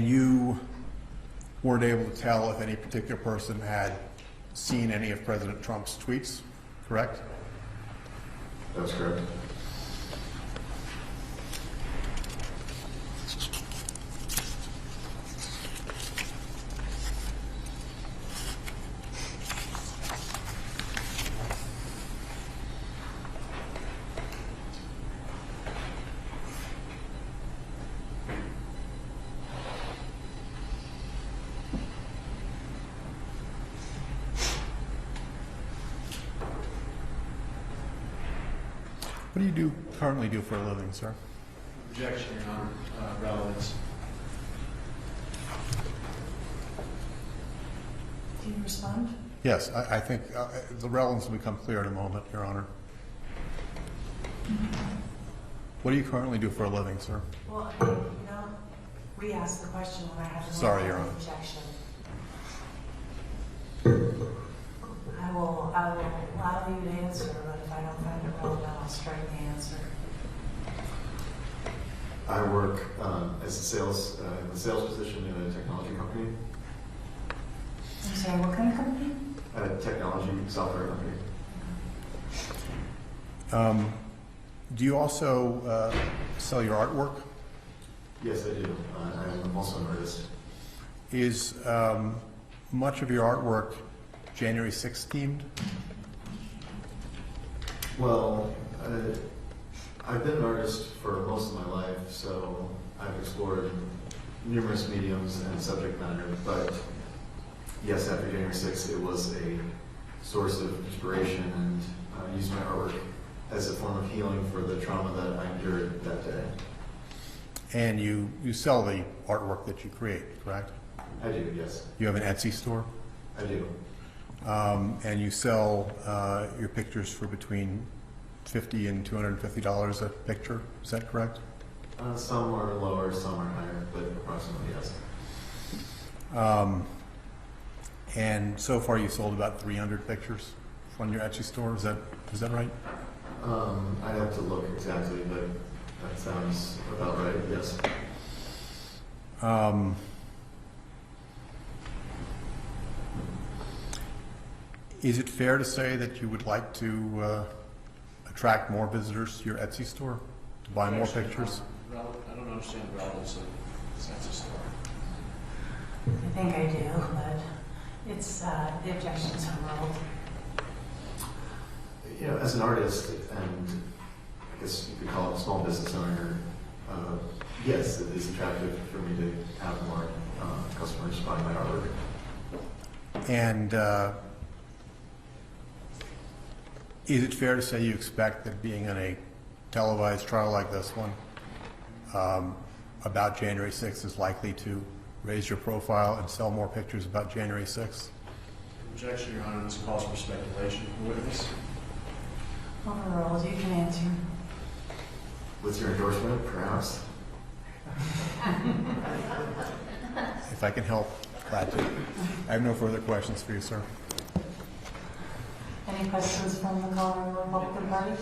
you weren't able to tell if any particular person had seen any of President Trump's tweets, correct? That's correct. What do you currently do for a living, sir? Objection, Your Honor. Relevance. Do you respond? Yes, I think the relevance will become clear in a moment, Your Honor. What do you currently do for a living, sir? Well, re-ask the question when I have a Sorry, Your Honor. objection. I will allow you to answer, but if I don't find it relevant, I'll strike the answer. I work as a sales position in a technology company. I'm sorry, what kind of company? A technology software company. Do you also sell your artwork? Yes, I do. I'm also an artist. Is much of your artwork January 6th themed? Well, I've been an artist for most of my life, so I've explored numerous mediums and subject matter, but yes, after January 6th, it was a source of inspiration, and I used my artwork as a form of healing for the trauma that I endured that day. And you sell the artwork that you create, correct? I do, yes. You have an Etsy store? I do. And you sell your pictures for between $50 and $250 a picture, is that correct? Some are lower, some are higher, but approximately yes. And so far you sold about 300 pictures on your Etsy store, is that right? I'd have to look exactly, but that sounds about right, yes. Is it fair to say that you would like to attract more visitors to your Etsy store, to buy more pictures? I don't understand the relevance of census store. I think I do, but it's, the objection's overruled. You know, as an artist, and I guess you could call it a small business owner, yes, it is attractive for me to have more customers buy my artwork. And is it fair to say you expect that being in a televised trial like this one about January 6th is likely to raise your profile and sell more pictures about January 6th? Objection, Your Honor. This calls for speculation. Witness. Overruled, you can answer. With your endorsement, perhaps? If I can help, glad to. I have no further questions for you, sir. Any questions from the caller or Republican Party?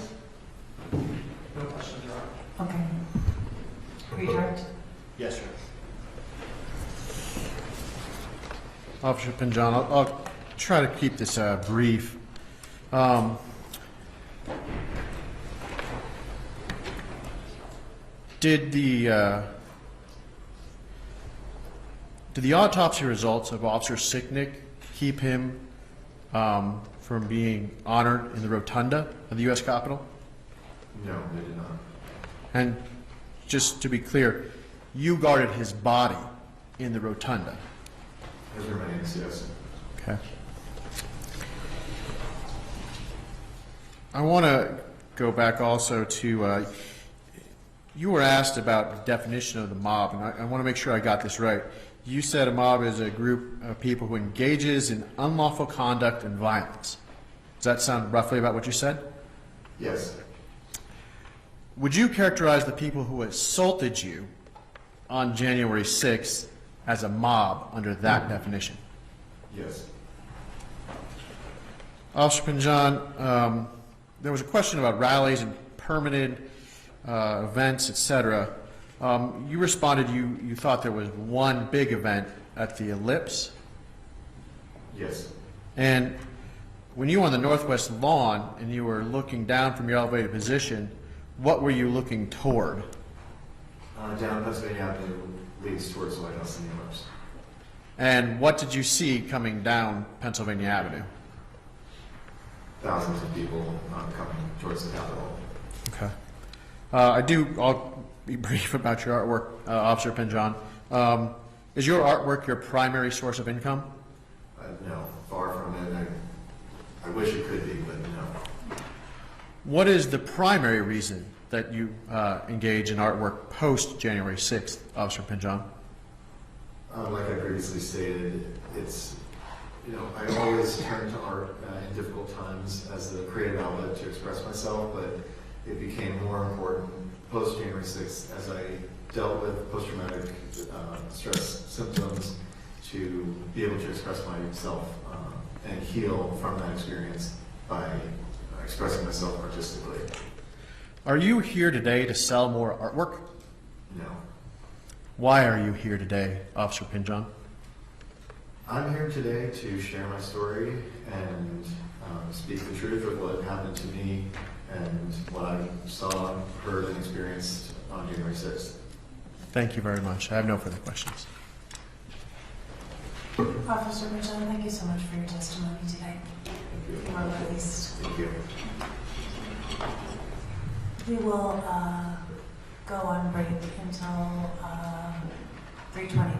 No questions, Your Honor. Okay. Redirect. Yes, sir. Officer Pinjon, I'll try to keep this brief. Did the autopsy results of Officer Sicknick keep him from being honored in the rotunda of the U.S. Capitol? No, they did not. And just to be clear, you guarded his body in the rotunda. Those remains, yes. Okay. I want to go back also to, you were asked about the definition of the mob, and I want to make sure I got this right. You said a mob is a group of people who engages in unlawful conduct and violence. Does that sound roughly about what you said? Yes. Would you characterize the people who assaulted you on January 6th as a mob under that definition? Yes. Officer Pinjon, there was a question about rallies and permitted events, etc. You responded you thought there was one big event at the Ellipse. Yes. And when you were on the northwest lawn and you were looking down from your elevated position, what were you looking toward? Down Pennsylvania Avenue leads towards the White House and the Ellipse. And what did you see coming down Pennsylvania Avenue? Thousands of people coming towards the Capitol. Okay. I'll be brief about your artwork, Officer Pinjon. Is your artwork your primary source of income? No, far from it. I wish it could be, but no. What is the primary reason that you engage in artwork post January 6th, Officer Pinjon? Like I previously stated, it's, I always turn to art in difficult times as a creative outlet to express myself, but it became more important post January 6th as I dealt with post-traumatic stress symptoms to be able to express myself and heal from that experience by expressing myself artistically. Are you here today to sell more artwork? No. Why are you here today, Officer Pinjon? I'm here today to share my story and speak the truth of what happened to me and what I saw, heard, and experienced on January 6th. Thank you very much. I have no further questions. Officer Mitchell, thank you so much for your testimony today. Thank you. You are released. Thank you. We will go on break until 3:20.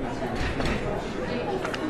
opportunity to